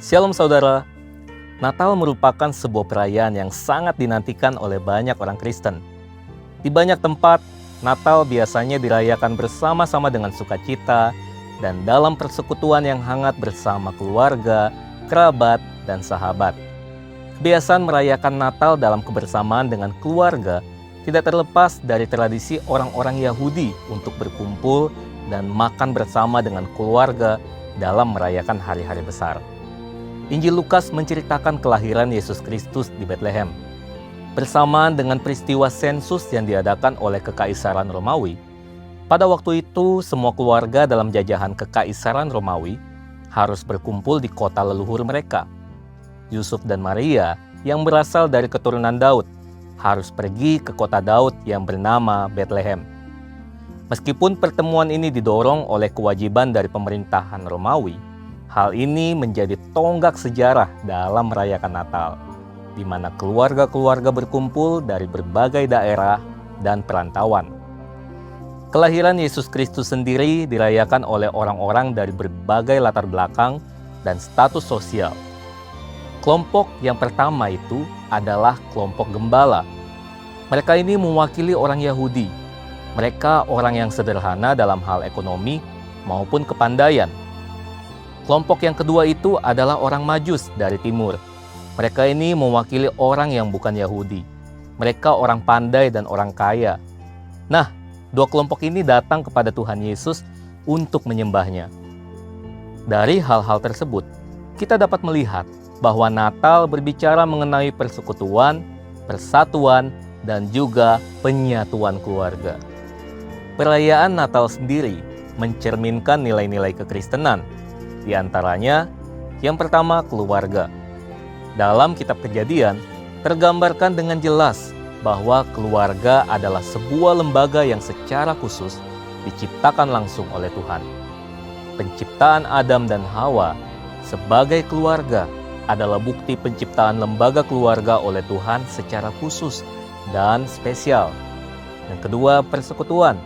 Shalom saudara, Natal merupakan sebuah perayaan yang sangat dinantikan oleh banyak orang Kristen. Di banyak tempat, Natal biasanya dirayakan bersama-sama dengan sukacita dan dalam persekutuan yang hangat bersama keluarga, kerabat, dan sahabat. Kebiasaan merayakan Natal dalam kebersamaan dengan keluarga tidak terlepas dari tradisi orang-orang Yahudi untuk berkumpul dan makan bersama dengan keluarga dalam merayakan hari-hari besar. Injil Lukas menceritakan kelahiran Yesus Kristus di Betlehem. Bersamaan dengan peristiwa sensus yang diadakan oleh Kekaisaran Romawi, pada waktu itu semua keluarga dalam jajahan Kekaisaran Romawi harus berkumpul di kota leluhur mereka. Yusuf dan Maria yang berasal dari keturunan Daud harus pergi ke kota Daud yang bernama Betlehem. Meskipun pertemuan ini didorong oleh kewajiban dari pemerintahan Romawi, hal ini menjadi tonggak sejarah dalam merayakan Natal, di mana keluarga-keluarga berkumpul dari berbagai daerah dan perantauan. Kelahiran Yesus Kristus sendiri dirayakan oleh orang-orang dari berbagai latar belakang dan status sosial. Kelompok yang pertama itu adalah kelompok gembala. Mereka ini mewakili orang Yahudi. Mereka orang yang sederhana dalam hal ekonomi maupun kepandaian. Kelompok yang kedua itu adalah orang Majus dari timur. Mereka ini mewakili orang yang bukan Yahudi. Mereka orang pandai dan orang kaya. Nah, dua kelompok ini datang kepada Tuhan Yesus untuk menyembahnya. Dari hal-hal tersebut, kita dapat melihat bahwa Natal berbicara mengenai persekutuan, persatuan, dan juga penyatuan keluarga. Perayaan Natal sendiri mencerminkan nilai-nilai kekristenan. Di antaranya, yang pertama keluarga. Dalam kitab Kejadian, tergambarkan dengan jelas bahwa keluarga adalah sebuah lembaga yang secara khusus diciptakan langsung oleh Tuhan. Penciptaan Adam dan Hawa sebagai keluarga adalah bukti penciptaan lembaga keluarga oleh Tuhan secara khusus dan spesial. Yang kedua, persekutuan.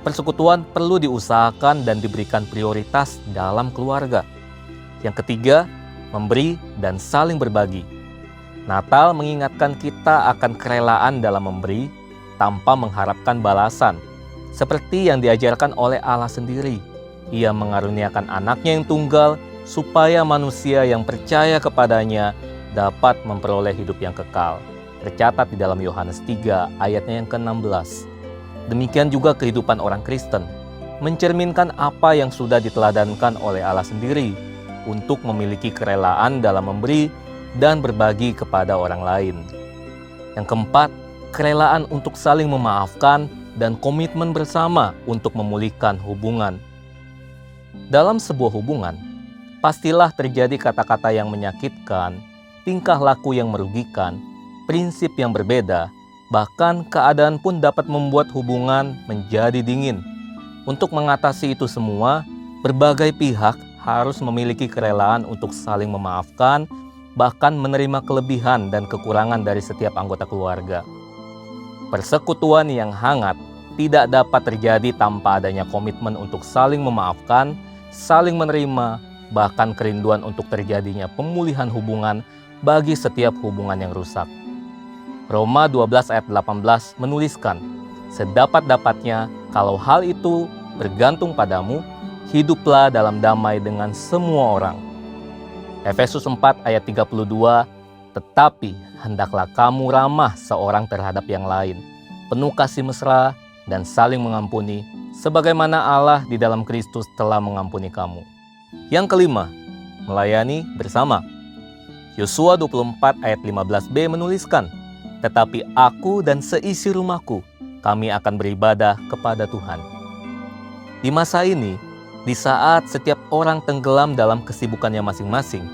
Persekutuan perlu diusahakan dan diberikan prioritas dalam keluarga. Yang ketiga, memberi dan saling berbagi. Natal mengingatkan kita akan kerelaan dalam memberi tanpa mengharapkan balasan, seperti yang diajarkan oleh Allah sendiri. Ia mengaruniakan anaknya yang tunggal supaya manusia yang percaya kepadanya dapat memperoleh hidup yang kekal. Tercatat di dalam Yohanes 3 ayatnya yang ke-16. Demikian juga kehidupan orang Kristen, mencerminkan apa yang sudah diteladankan oleh Allah sendiri untuk memiliki kerelaan dalam memberi dan berbagi kepada orang lain. Yang keempat, kerelaan untuk saling memaafkan dan komitmen bersama untuk memulihkan hubungan. Dalam sebuah hubungan, pastilah terjadi kata-kata yang menyakitkan, tingkah laku yang merugikan, prinsip yang berbeda, bahkan keadaan pun dapat membuat hubungan menjadi dingin. Untuk mengatasi itu semua, berbagai pihak harus memiliki kerelaan untuk saling memaafkan, bahkan menerima kelebihan dan kekurangan dari setiap anggota keluarga. Persekutuan yang hangat tidak dapat terjadi tanpa adanya komitmen untuk saling memaafkan, saling menerima, bahkan kerinduan untuk terjadinya pemulihan hubungan bagi setiap hubungan yang rusak. Roma 12 ayat 18 menuliskan, "Sedapat-dapatnya kalau hal itu bergantung padamu, hiduplah dalam damai dengan semua orang." Efesus 4 ayat 32, "Tetapi hendaklah kamu ramah seorang terhadap yang lain, penuh kasih mesra dan saling mengampuni, sebagaimana Allah di dalam Kristus telah mengampuni kamu." Yang kelima, melayani bersama. Yosua 24 ayat 15b menuliskan, "Tetapi aku dan seisi rumahku, kami akan beribadah kepada Tuhan." Di masa ini, di saat setiap orang tenggelam dalam kesibukannya masing-masing,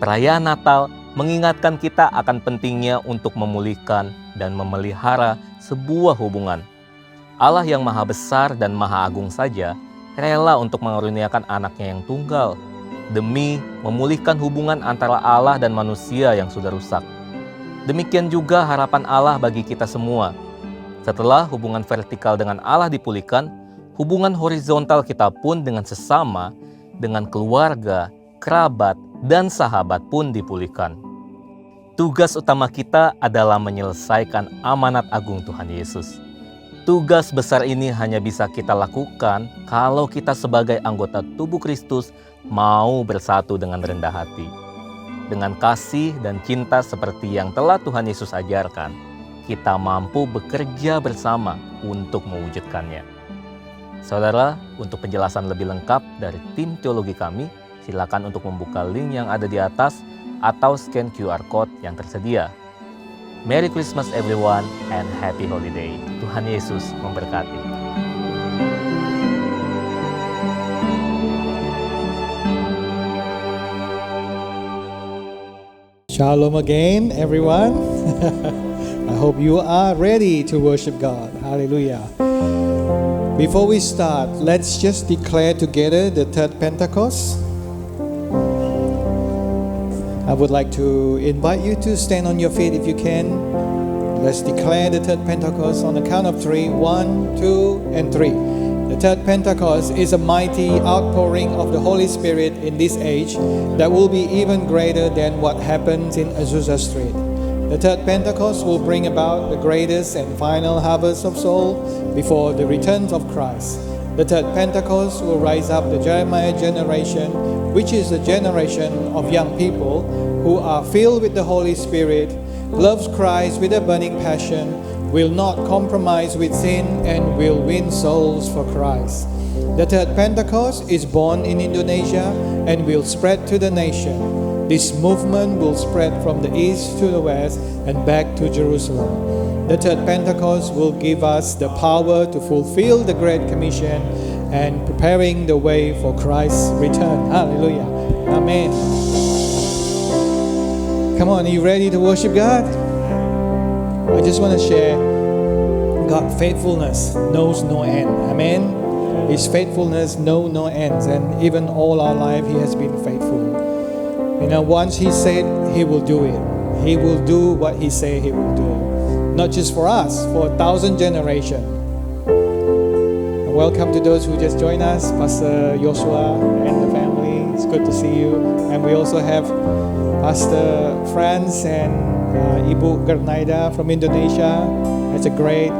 perayaan Natal mengingatkan kita akan pentingnya untuk memulihkan dan memelihara sebuah hubungan. Allah yang maha besar dan maha agung saja rela untuk mengaruniakan anaknya yang tunggal demi memulihkan hubungan antara Allah dan manusia yang sudah rusak. Demikian juga harapan Allah bagi kita semua. Setelah hubungan vertikal dengan Allah dipulihkan, hubungan horizontal kita pun dengan sesama, dengan keluarga, kerabat, dan sahabat pun dipulihkan. Tugas utama kita adalah menyelesaikan amanat agung Tuhan Yesus. Tugas besar ini hanya bisa kita lakukan kalau kita sebagai anggota tubuh Kristus mau bersatu dengan rendah hati. Dengan kasih dan cinta seperti yang telah Tuhan Yesus ajarkan, kita mampu bekerja bersama untuk mewujudkannya. Saudara, untuk penjelasan lebih lengkap dari tim teologi kami, silakan untuk membuka link yang ada di atas atau scan QR Code yang tersedia. Merry Christmas everyone and Happy Holiday. Tuhan Yesus memberkati. Shalom again, everyone. I hope you are ready to worship God. Hallelujah. Before we start, let's just declare together the third Pentecost. I would like to invite you to stand on your feet if you can. Let's declare the third Pentecost on the count of 3. 1, 2, and 3. The third Pentecost is a mighty outpouring of the Holy Spirit in this age that will be even greater than what happens in Azusa Street. The third Pentecost will bring about the greatest and final harvest of souls before the return of Christ. The third Pentecost will rise up the Jeremiah generation, which is the generation of young people who are filled with the Holy Spirit, loves Christ with a burning passion, will not compromise with sin, and will win souls for Christ. The third Pentecost is born in Indonesia and will spread to the nation. This movement will spread from the east to the west and back to Jerusalem. The third Pentecost will give us the power to fulfill the Great Commission and preparing the way for Christ's return. Hallelujah. Amen. Come on, are you ready to worship God? I just want to share God's faithfulness knows no end. Amen. His faithfulness knows no ends, and even all our life He has been faithful. You know, once He said He will do it. He will do what He said He will do. Not just for us, for 1,000 generations. Welcome to those who just joined us, Pastor Joshua and the family. It's good to see you. And we also have Pastor Franz and Ibu Gernaida from Indonesia. It's a great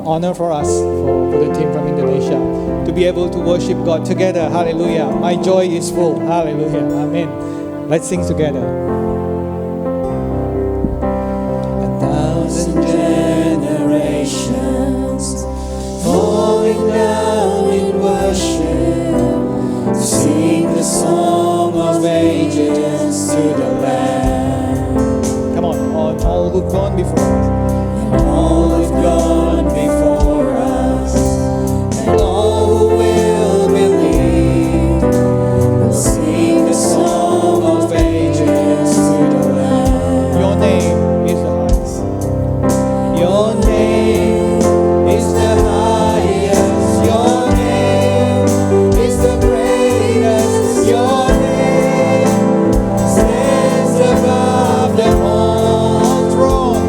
honor for us, for the team from Indonesia, to be able to worship God together. Hallelujah. My joy is full. Hallelujah. Amen. Let's sing together. 1,000 generations falling down in worship to sing the song of ages to the Lamb. Come on, all who've gone before us. And all who've gone before us, and all who will believe, will sing the song of ages to the Lamb. Your name is the highest. Your name is the highest. Your name is the greatest. Your name stands above them all. Throne.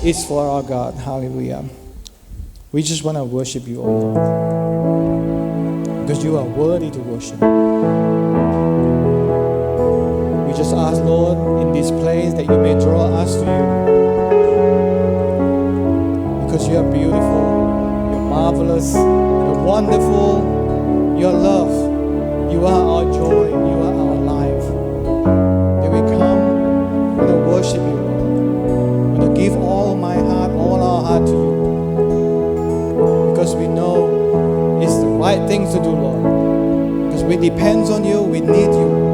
is for our God. Hallelujah. We just want to worship you, O Lord, because you are worthy to worship. We just ask, Lord, in this place that you may draw us to you, because you are beautiful, you're marvelous, you're wonderful, your love, you are our joy, you are our life. That we come, we want to worship you, Lord. We want to give all my heart, all our heart to you, because we know it's the right things to do, Lord. Because we depend on you, we need you.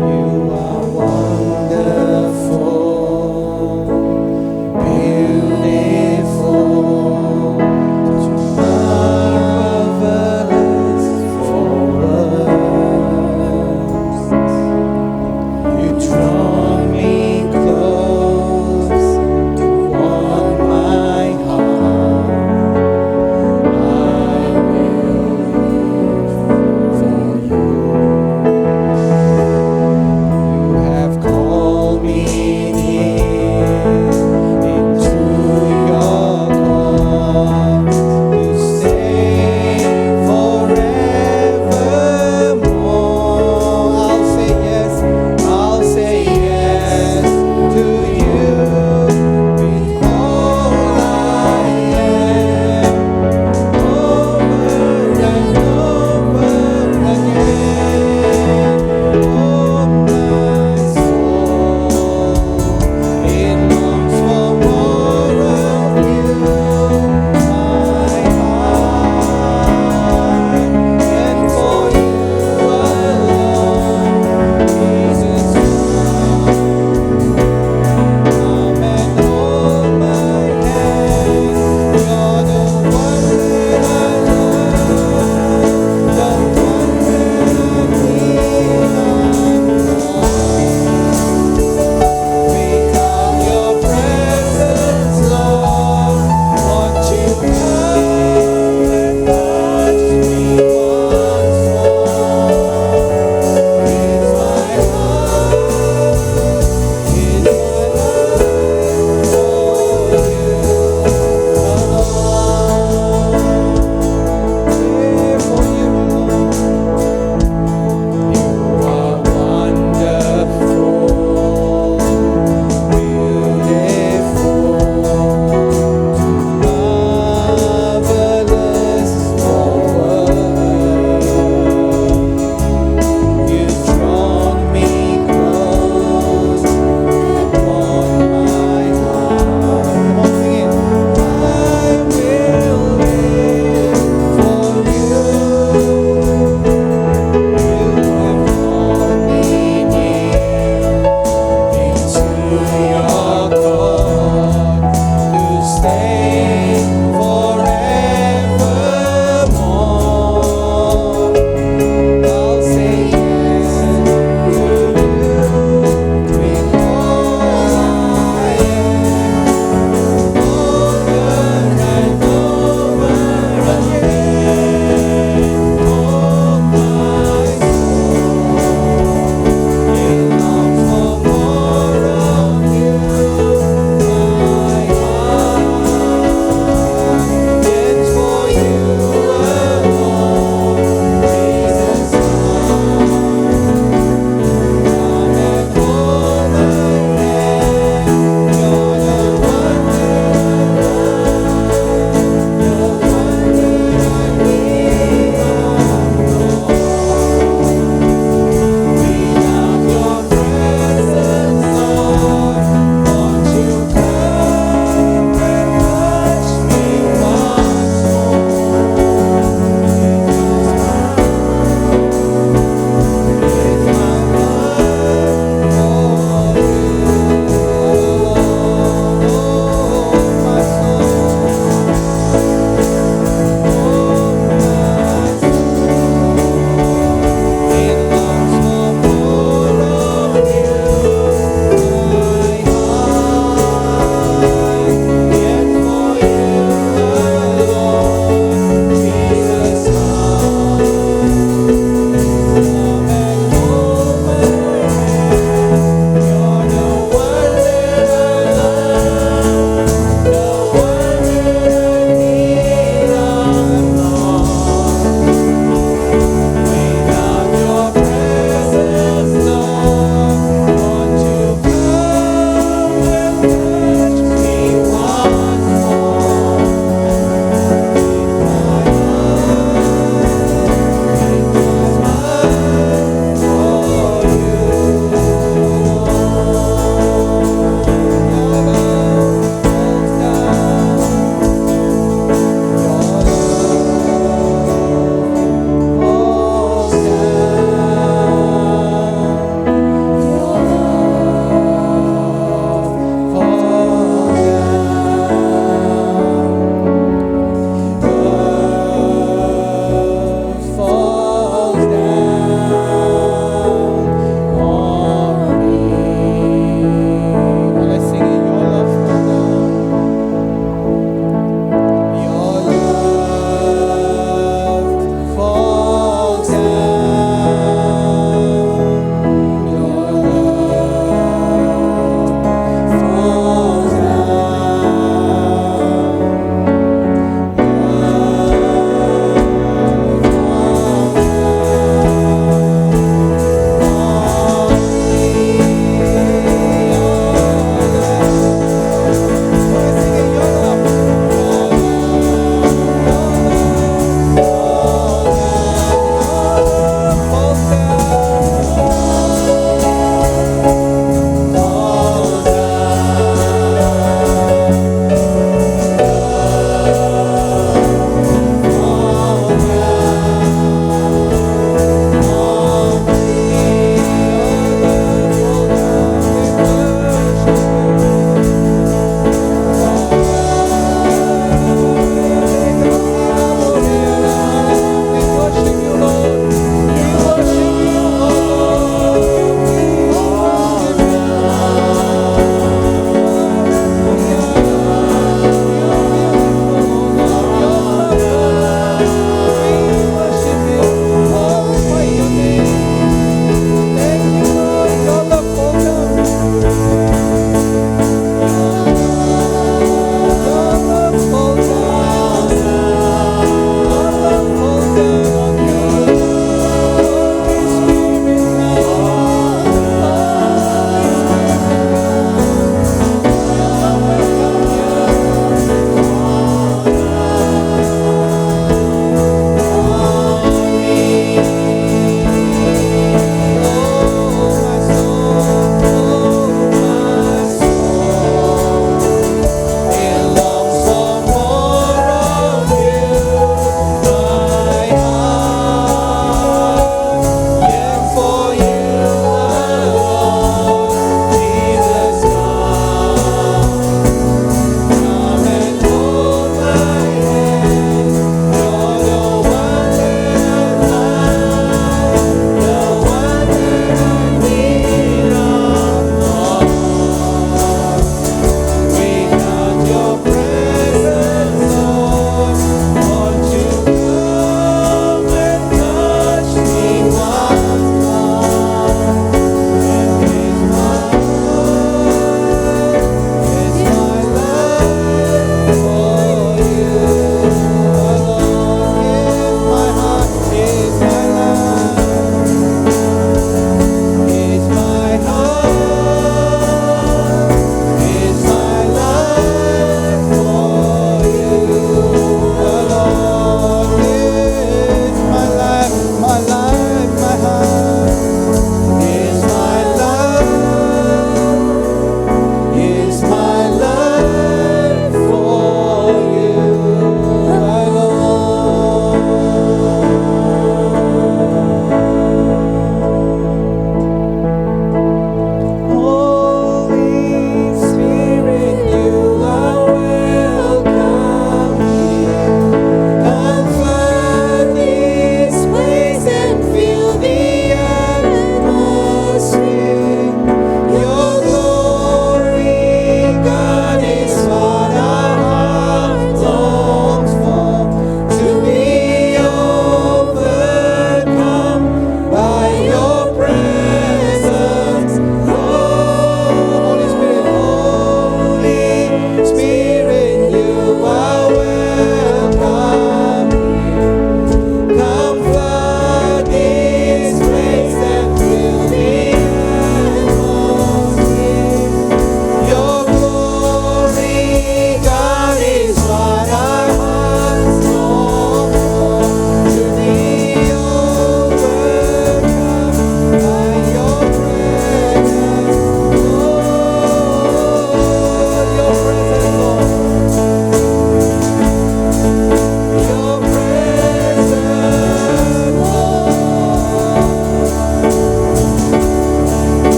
Beautiful,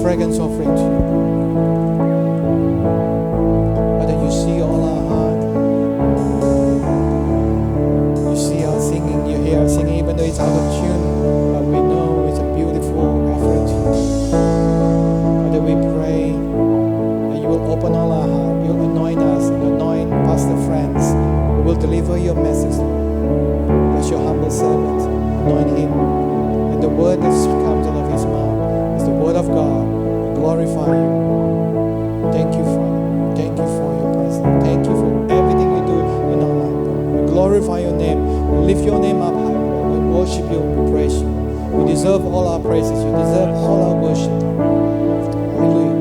fragrance offering to you. Father, you see all our heart. You see our singing, you hear our singing, even though it's out of tune, but we know it's a beautiful effort. Father, we pray that you will open all our heart, you'll anoint us, and anoint pastor friends who will deliver your message, Lord. Bless your humble servant, anoint him, and the word that comes out of his mouth is the word of God. We glorify you. Thank you, Father. Thank you for your presence. Thank you for everything you do in our life. We glorify your name. We lift your name up high. We worship you. We praise you. You deserve all our praises. You deserve all our worship. Hallelujah.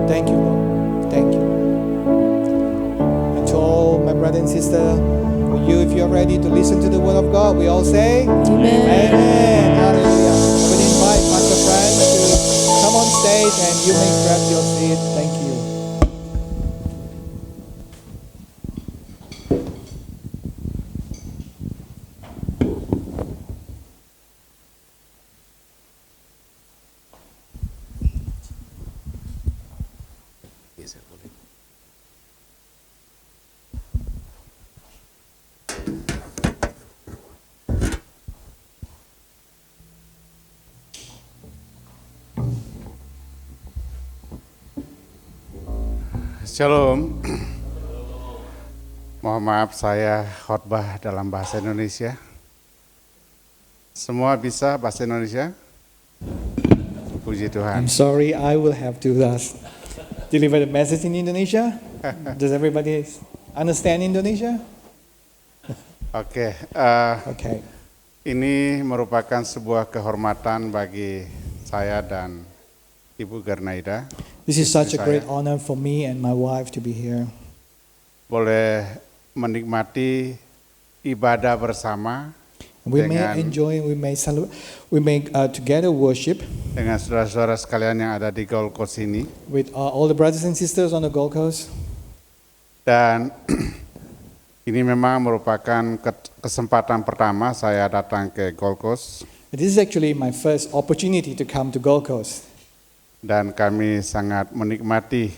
Thank you, Lord. Thank you. And to all my brother and sister, for you, if you're ready to listen to the word of God, we all say, Amen. Hallelujah. I will invite Pastor Frank to come on stage and you may grab your seat. Thank you. Shalom. Mohon maaf saya khotbah dalam bahasa Indonesia. Semua bisa bahasa Indonesia? Puji Tuhan. I'm sorry, I will have to deliver the message in Indonesia. Does everybody understand Indonesia? Oke, Okay. ini merupakan sebuah kehormatan bagi saya dan Ibu Gernaida. This is such a Saya great honor for me and my wife to be here. boleh menikmati ibadah bersama We may dengan enjoy, we may celebrate, we may together worship dengan saudara-saudara sekalian yang ada di Gold Coast ini. with all the brothers and sisters on the Gold Coast. Dan ini memang merupakan kesempatan pertama saya datang ke Gold Coast. This is actually my first opportunity to come to Gold Coast. Dan kami sangat menikmati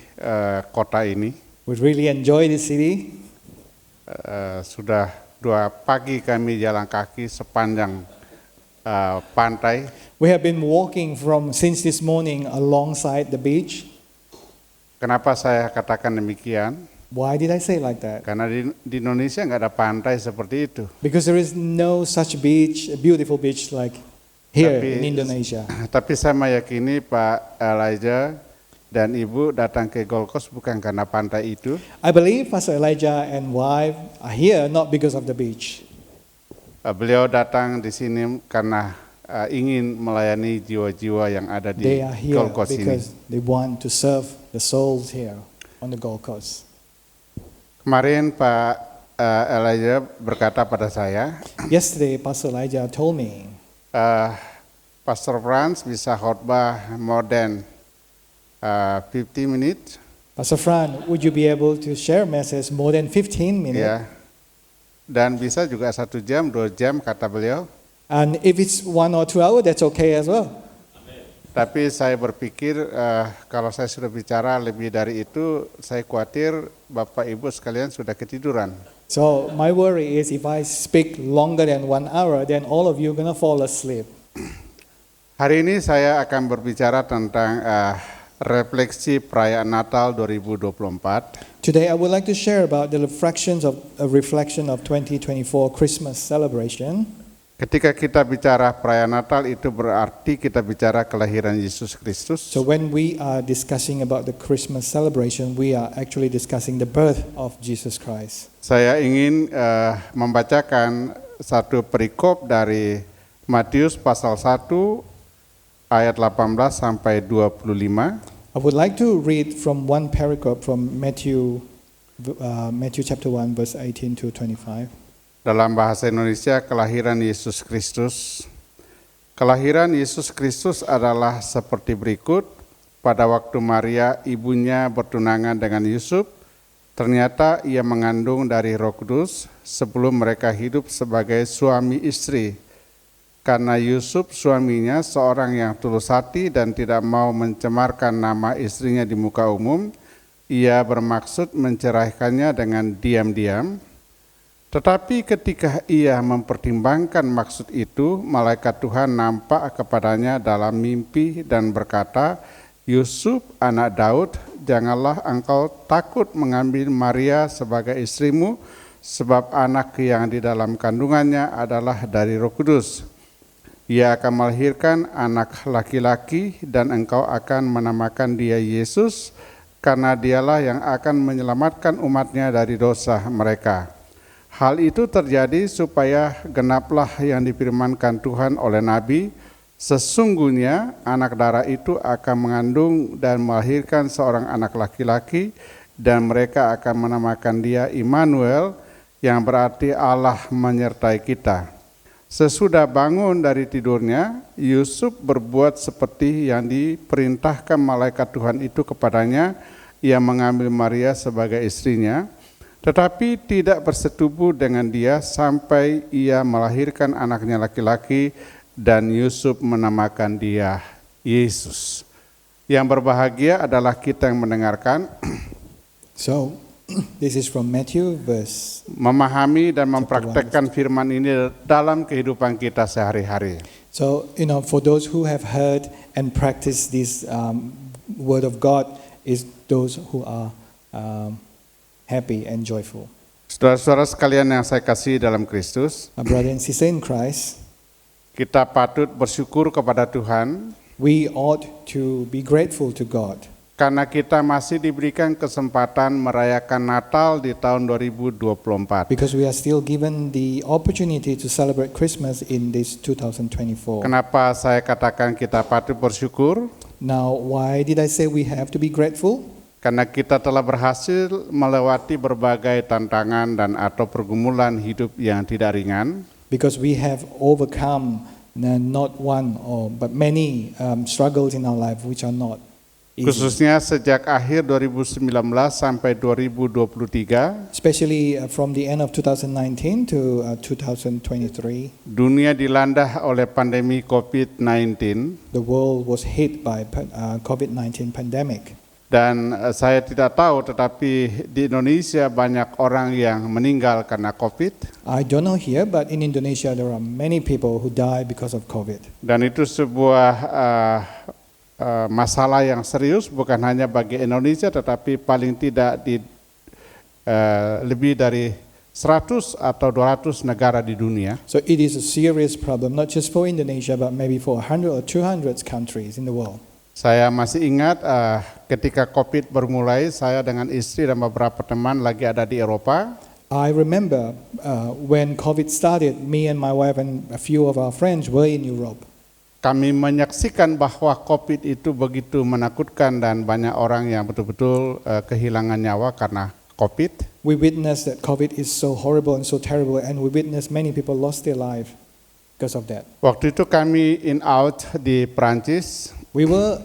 kota ini. We really enjoy the city. Sudah 2 pagi kami jalan kaki sepanjang pantai. We have been walking since this morning alongside the beach. Kenapa saya katakan demikian? Why did I say like that? Karena di Indonesia nggak ada pantai seperti itu. Because there is no such beach, a beautiful beach like here Tapi- in Indonesia. Tapi saya meyakini Pak Elijah dan Ibu datang ke Gold Coast bukan karena pantai itu, I believe Pastor Elijah and wife are here not because of the beach. beliau datang di sini karena ingin melayani jiwa-jiwa yang ada di They are here Gold Coast ini. because they want to serve the souls here on the Gold Coast. Kemarin Pak Elijah berkata pada saya, Yesterday, Pastor Elijah told me, Pastor Franz bisa khotbah more than 50 minutes, Pastor Fran, would you be able to share a message more than 15 minutes? ya, dan bisa juga 1 jam, 2 jam kata beliau. And if it's 1 or 2 hours, that's okay as well. Tapi saya berpikir kalau saya sudah bicara lebih dari itu, saya khawatir Bapak Ibu sekalian sudah ketiduran. So my worry is if I speak longer than 1 hour, then all of you are going to fall asleep. Hari ini saya akan berbicara tentang refleksi perayaan Natal 2024. Today, I would like to share about the reflection of 2024 Christmas celebration. Ketika kita bicara perayaan Natal itu berarti kita bicara kelahiran Yesus Kristus. So when we are discussing about the Christmas celebration, we are actually discussing the birth of Jesus Christ. Saya ingin membacakan satu perikop dari Matius pasal 1 ayat 18 sampai 25. I would like to read from one paragraph from Matthew chapter 1 verse 18 to 25. Dalam bahasa Indonesia, kelahiran Yesus Kristus. Kelahiran Yesus Kristus adalah seperti berikut. Pada waktu Maria, ibunya bertunangan dengan Yusuf, ternyata ia mengandung dari Roh Kudus sebelum mereka hidup sebagai suami istri. karena Yusuf suaminya seorang yang tulus hati dan tidak mau mencemarkan nama istrinya di muka umum, ia bermaksud menceraikannya dengan diam-diam. Tetapi ketika ia mempertimbangkan maksud itu, malaikat Tuhan nampak kepadanya dalam mimpi dan berkata, Yusuf anak Daud, janganlah engkau takut mengambil Maria sebagai istrimu, sebab anak yang di dalam kandungannya adalah dari Roh Kudus. Ia akan melahirkan anak laki-laki dan engkau akan menamakan dia Yesus, karena dialah yang akan menyelamatkan umatnya dari dosa mereka. Hal itu terjadi supaya genaplah yang difirmankan Tuhan oleh Nabi, sesungguhnya anak darah itu akan mengandung dan melahirkan seorang anak laki-laki, dan mereka akan menamakan dia Immanuel, yang berarti Allah menyertai kita. Sesudah bangun dari tidurnya, Yusuf berbuat seperti yang diperintahkan malaikat Tuhan itu kepadanya. Ia mengambil Maria sebagai istrinya, tetapi tidak bersetubuh dengan dia sampai ia melahirkan anaknya laki-laki, dan Yusuf menamakan dia Yesus. Yang berbahagia adalah kita yang mendengarkan, So, this is from Matthew verse. memahami dan mempraktekkan firman ini dalam kehidupan kita sehari-hari. So, for those who have heard and practiced this word of God, is those who are happy and joyful. Saudara-saudara sekalian yang saya kasihi dalam Kristus, My brother and sister in Christ, kita patut bersyukur kepada Tuhan we ought to be grateful to God karena kita masih diberikan kesempatan merayakan Natal di tahun 2024. because we are still given the opportunity to celebrate Christmas in this 2024. Kenapa saya katakan kita patut bersyukur? Now, why did I say we have to be grateful? Karena kita telah berhasil melewati berbagai tantangan dan atau pergumulan hidup yang tidak ringan. Because we have overcome not one but many struggles in our life which are not easy. Khususnya sejak akhir 2019 sampai 2023, Especially from the end of 2019 to 2023, dunia dilanda oleh pandemi COVID-19. the world was hit by COVID-19 pandemic. Dan saya tidak tahu, tetapi di Indonesia banyak orang yang meninggal karena COVID. I don't know here, but in Indonesia there are many people who die because of COVID. Dan itu sebuah masalah yang serius, bukan hanya bagi Indonesia, tetapi paling tidak di lebih dari 100 atau 200 negara di dunia. So it is a serious problem, not just for Indonesia, but maybe for 100 or 200 countries in the world. Saya masih ingat ketika COVID bermulai, saya dengan istri dan beberapa teman lagi ada di Eropa. I remember when COVID started, me and my wife and a few of our friends were in Europe. Kami menyaksikan bahwa COVID itu begitu menakutkan dan banyak orang yang betul-betul kehilangan nyawa karena COVID. We witnessed that COVID is so horrible and so terrible, and we witnessed many people lost their life because of that. Waktu itu kami in out di Prancis. We were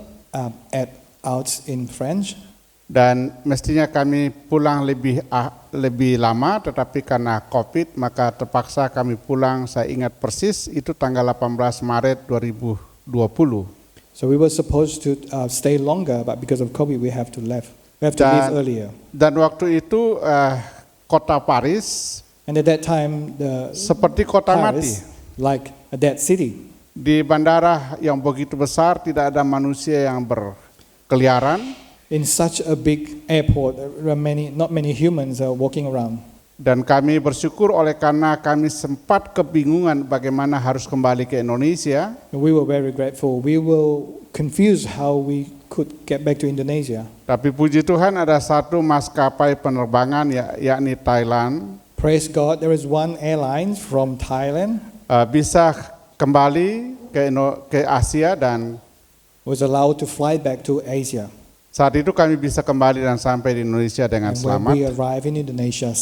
out in French, Dan mestinya kami pulang lebih lama, tetapi karena COVID maka terpaksa kami pulang. Saya ingat persis itu tanggal 18 Maret 2020. so we were supposed to stay longer, but because of COVID we have to leave. We have to leave earlier. Dan waktu itu kota Paris And at that time, the seperti kota mati. Paris, like a dead city. Di bandara yang begitu besar tidak ada manusia yang berkeliaran. In such a big airport, there are not many humans walking around. Dan kami bersyukur oleh karena kami sempat kebingungan bagaimana harus kembali ke Indonesia. We were very grateful. We were confused how we could get back to Indonesia. Tapi puji Tuhan ada satu maskapai penerbangan yakni Thailand. Praise God, there is one airline from Thailand Bisa kembali ke Asia dan was allowed to fly back to Asia. saat itu kami bisa kembali dan sampai di Indonesia dengan And when we selamat. arrived in Indonesia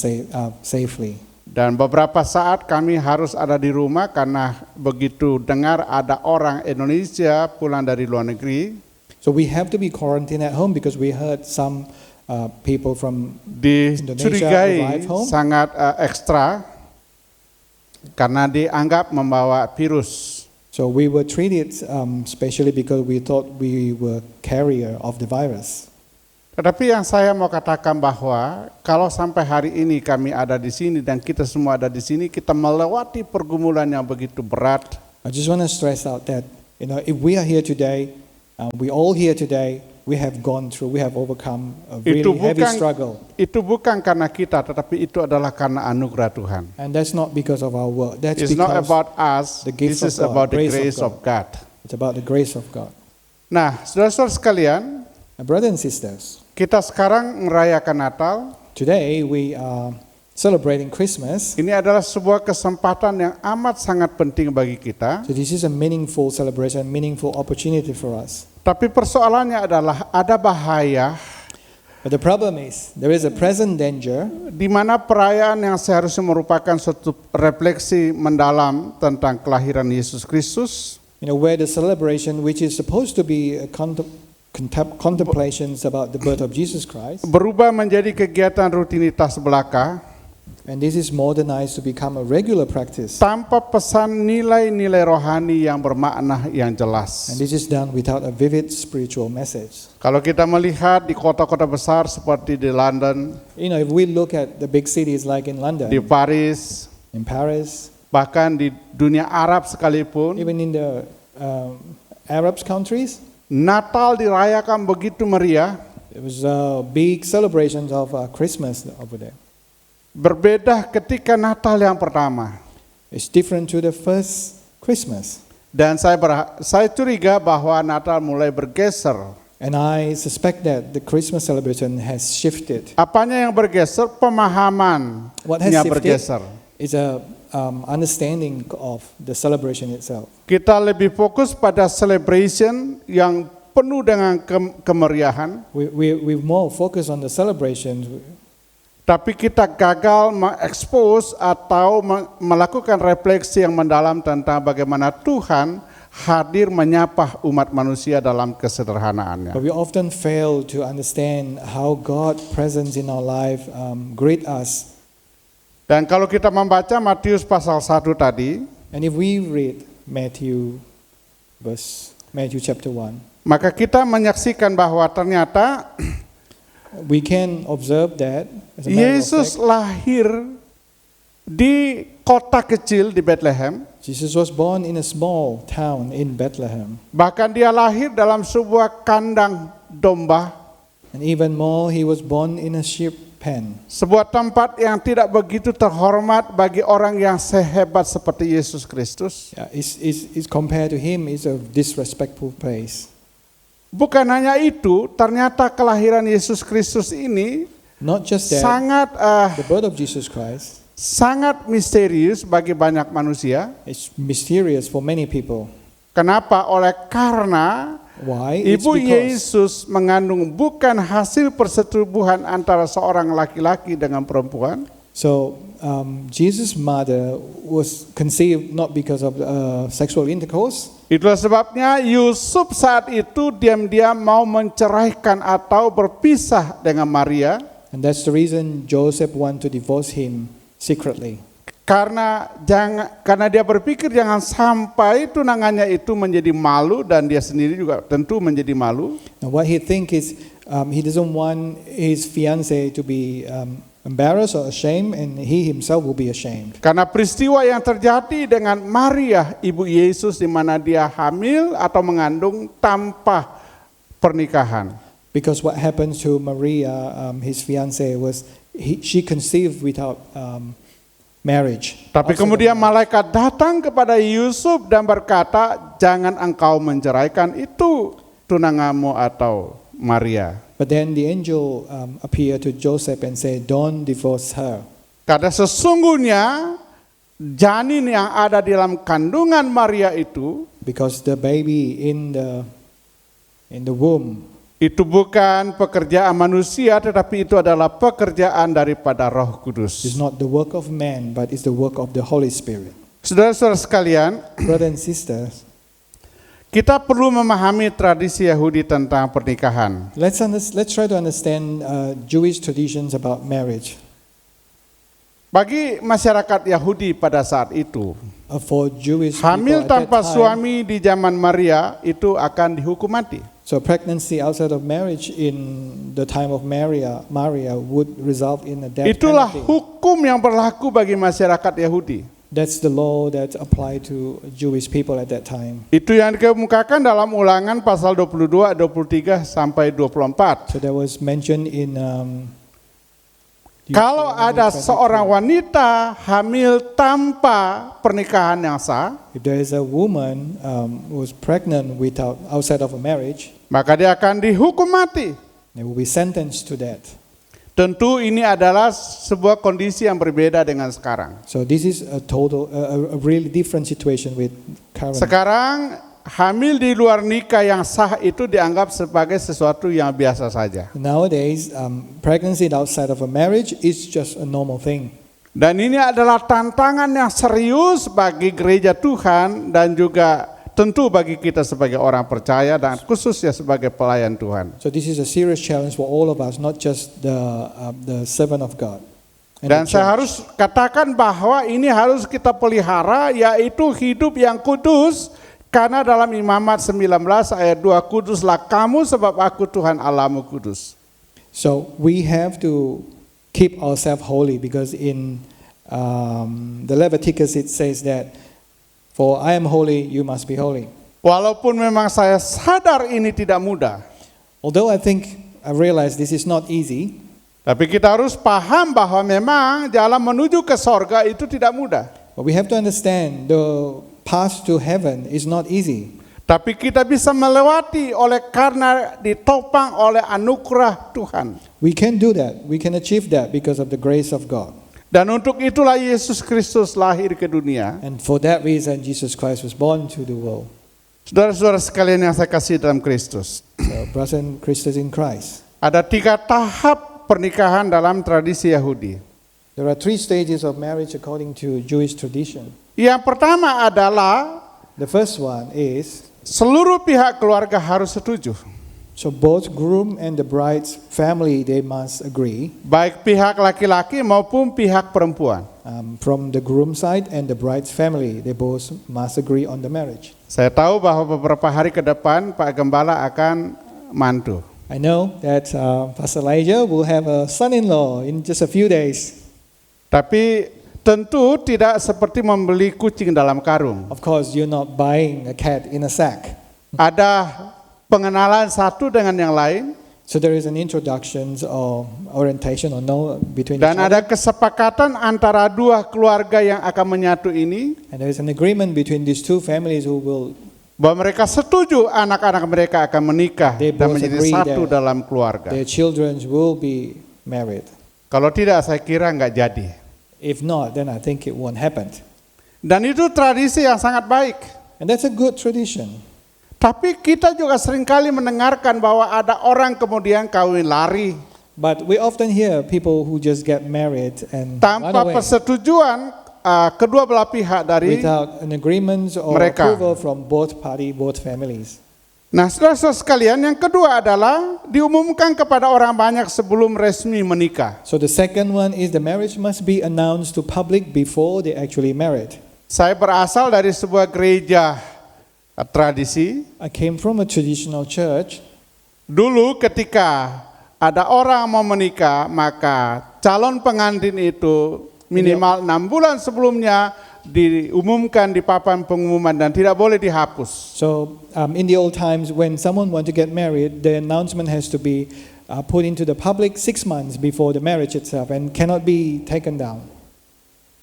safely. Dan beberapa saat kami harus ada di rumah karena begitu dengar ada orang Indonesia pulang dari luar negeri. So we have to be quarantined at home because we heard some people from Dicurigai arrive home. sangat ekstra karena dianggap membawa virus. So we were treated specially because we thought we were carrier of the virus. Tetapi yang saya mau katakan bahwa kalau sampai hari ini kami ada di sini dan kita semua ada di sini, kita melewati pergumulan yang begitu berat. I just want to stress out that if we are here today, we all here today, we have gone through, we have overcome a really heavy struggle. Itu bukan karena kita, tetapi itu adalah karena anugerah Tuhan. And that's not because of our work. That's It's not because about us, the gift this is of God, about the grace of grace of God. it's about the grace of God. Nah, saudara-saudara sekalian, Brothers and sisters, kita sekarang merayakan Natal. today we are celebrating Christmas. Ini adalah sebuah kesempatan yang amat sangat penting bagi kita. So this is a meaningful celebration, meaningful opportunity for us. Tapi persoalannya adalah ada bahaya But the problem is, there is a present danger di mana perayaan yang seharusnya merupakan suatu refleksi mendalam tentang kelahiran Yesus Kristus where the celebration, which is supposed to be a contemplations about the birth of Jesus Christ, berubah menjadi kegiatan rutinitas belaka and this is modernized to become a regular practice. tanpa pesan nilai-nilai rohani yang bermakna yang jelas. And this is done without a vivid spiritual message. Kalau kita melihat di kota-kota besar seperti di London, If we look at the big cities like in London, di Paris, in Paris, bahkan di dunia Arab sekalipun, even in the Arab countries, Natal dirayakan begitu meriah. there was big celebrations of Christmas over there. Berbeda ketika Natal yang pertama. It's different to the first Christmas. Dan saya curiga bahwa Natal mulai bergeser. And I suspect that the Christmas celebration has shifted. Apanya yang bergeser? Pemahaman What has yang shifted bergeser. is a understanding of the celebration itself. Kita lebih fokus pada celebration yang penuh dengan kemeriahan. We more focus on the celebrations, Tapi kita gagal mengekspos atau melakukan refleksi yang mendalam tentang bagaimana Tuhan hadir menyapa umat manusia dalam kesederhanaannya. but we often fail to understand how God presence in our life greet us. Dan kalau kita membaca Matius pasal 1 tadi, And if we read Matthew chapter 1, maka kita menyaksikan bahwa ternyata we can observe that as a matter of Yesus fact, lahir di kota kecil di Bethlehem. Jesus was born in a small town in Bethlehem. Bahkan dia lahir dalam sebuah kandang domba, And even more, he was born in a sheep pen. sebuah tempat yang tidak begitu terhormat bagi orang yang sehebat seperti Yesus Kristus. Yeah, it's compared to him, it's a disrespectful place. Bukan hanya itu, ternyata kelahiran Yesus Kristus ini Not just that, the birth of Jesus Christ sangat misterius bagi banyak manusia. is mysterious for many people. Kenapa? Oleh karena Why? It's Ibu because Yesus mengandung bukan hasil persetubuhan antara seorang laki-laki dengan perempuan, Jesus' mother was conceived not because of sexual intercourse. itulah sebabnya Yusuf saat itu diam-diam mau menceraikan atau berpisah dengan Maria, And that's the reason Joseph wanted to divorce him secretly. karena dia berpikir jangan sampai tunangannya itu menjadi malu dan dia sendiri juga tentu menjadi malu. And what he think is he doesn't want his fiancée to be embarrassed or ashamed, and he himself will be ashamed. Karena peristiwa yang terjadi dengan Maria, ibu Yesus, di mana dia hamil atau mengandung tanpa pernikahan. Because what happened to Maria, his fiancée, was she conceived without marriage. Tapi Outside kemudian of marriage. malaikat datang kepada Yusuf dan berkata, jangan engkau menceraikan itu tunanganmu atau Maria. But then the angel appeared to Joseph and said, "Don't divorce her, Karena sesungguhnya janin yang ada di dalam kandungan Maria itu because the baby in the womb itu bukan pekerjaan manusia, tetapi itu adalah pekerjaan daripada Roh Kudus. is not the work of man, but it's the work of the Holy Spirit." Saudara-saudara sekalian, Brothers and sisters, kita perlu memahami tradisi Yahudi tentang pernikahan. let's try to understand Jewish traditions about marriage. Bagi masyarakat Yahudi pada saat itu, For Jewish hamil people at tanpa that time, suami di zaman Maria itu akan dihukum mati. so pregnancy outside of marriage in the time of Maria would result in a death Itulah penalty. hukum yang berlaku bagi masyarakat Yahudi. That's the law that applied to Jewish people at that time. Itu yang dikemukakan dalam Ulangan pasal 22, 23 sampai 24. So that was mentioned in Kalau ada seorang wanita hamil tanpa pernikahan yang sah, if there is a woman who's pregnant outside of a marriage, maka dia akan dihukum mati. they will be sentenced to that. Tentu ini adalah sebuah kondisi yang berbeda dengan sekarang. So this is a really different situation with current. Sekarang hamil di luar nikah yang sah itu dianggap sebagai sesuatu yang biasa saja. Nowadays, pregnancy outside of a marriage is just a normal thing. Dan ini adalah tantangan yang serius bagi gereja Tuhan dan juga tentu bagi kita sebagai orang percaya dan khususnya sebagai pelayan Tuhan. So this is a serious challenge for all of us, not just the servant of God. And Dan the saya church. harus katakan bahwa ini harus kita pelihara, yaitu hidup yang kudus. Karena dalam Imamat 19 ayat 2, kuduslah kamu sebab aku Tuhan Allahmu kudus. So we have to keep ourselves holy because in the Leviticus it says that, for I am holy, you must be holy. Walaupun memang saya sadar ini tidak mudah, Although I realize this is not easy, tapi kita harus paham bahwa memang jalan menuju ke sorga itu tidak mudah. but we have to understand the path to heaven is not easy. Tapi kita bisa melewati oleh karena ditopang oleh anugerah Tuhan. We can do that. We can achieve that because of the grace of God. Dan untuk itulah Yesus Kristus lahir ke dunia. And for that reason, Jesus Christ was born to the world. Saudara-saudara sekalian yang saya kasih dalam Kristus, So, brothers and sisters in Christ. ada 3 tahap pernikahan dalam tradisi Yahudi. There are 3 stages of marriage according to Jewish tradition. Yang pertama adalah The first one is, seluruh pihak keluarga harus setuju. so both groom and the bride's family, they must agree, Baik pihak laki-laki maupun pihak perempuan. from the groom side and the bride's family, they both must agree on the marriage. Saya tahu bahwa beberapa hari ke depan Pak Gembala akan mantu. I know that Pastor Elijah will have a son-in-law in just a few days. Tapi tentu tidak seperti membeli kucing dalam karung. Of course, you're not buying a cat in a sack. Ada pengenalan satu dengan yang lain, So there is an introduction or orientation or no between dan each ada other. kesepakatan antara 2 keluarga yang akan menyatu ini, And there is an agreement between these 2 families who will, bahwa mereka setuju anak-anak mereka akan menikah They dan both menjadi agree satu that dalam keluarga. their children will be married. Kalau tidak, saya kira nggak jadi. If not, then I think it won't happen. Dan itu tradisi yang sangat baik. And that's a good tradition. Tapi kita juga seringkali mendengarkan bahwa ada orang kemudian kawin lari But we often hear people who just get married and run tanpa away persetujuan kedua belah pihak dari. without an agreement or mereka. approval from both families. Nah, saudara-saudara sekalian, yang kedua adalah diumumkan kepada orang banyak sebelum resmi menikah. So the second one is the marriage must be announced to public before they actually married. Saya berasal dari sebuah gereja tradisi. I came from a traditional church. Dulu ketika ada orang mau menikah, maka calon pengantin itu minimal 6 bulan sebelumnya diumumkan di papan pengumuman dan tidak boleh dihapus. So in the old times, when someone want to get married, the announcement has to be put into the public 6 months before the marriage itself and cannot be taken down.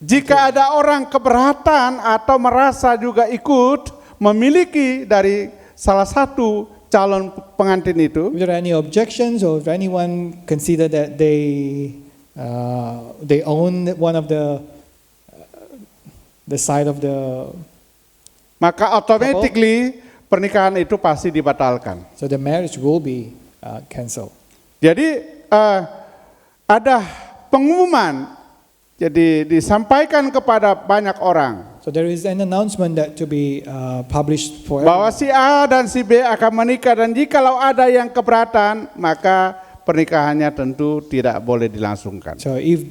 Jika ada orang keberatan atau merasa juga ikut memiliki dari salah satu calon pengantin itu, If there are any objections or if anyone consider that they own one of the side of the, maka automatically pernikahan itu pasti dibatalkan. so the marriage will be cancelled. Jadi ada pengumuman, jadi disampaikan kepada banyak orang So there is an announcement that to be published for bahwa everyone. si A dan si B akan menikah, dan jikalau ada yang keberatan maka pernikahannya tentu tidak boleh dilangsungkan. So if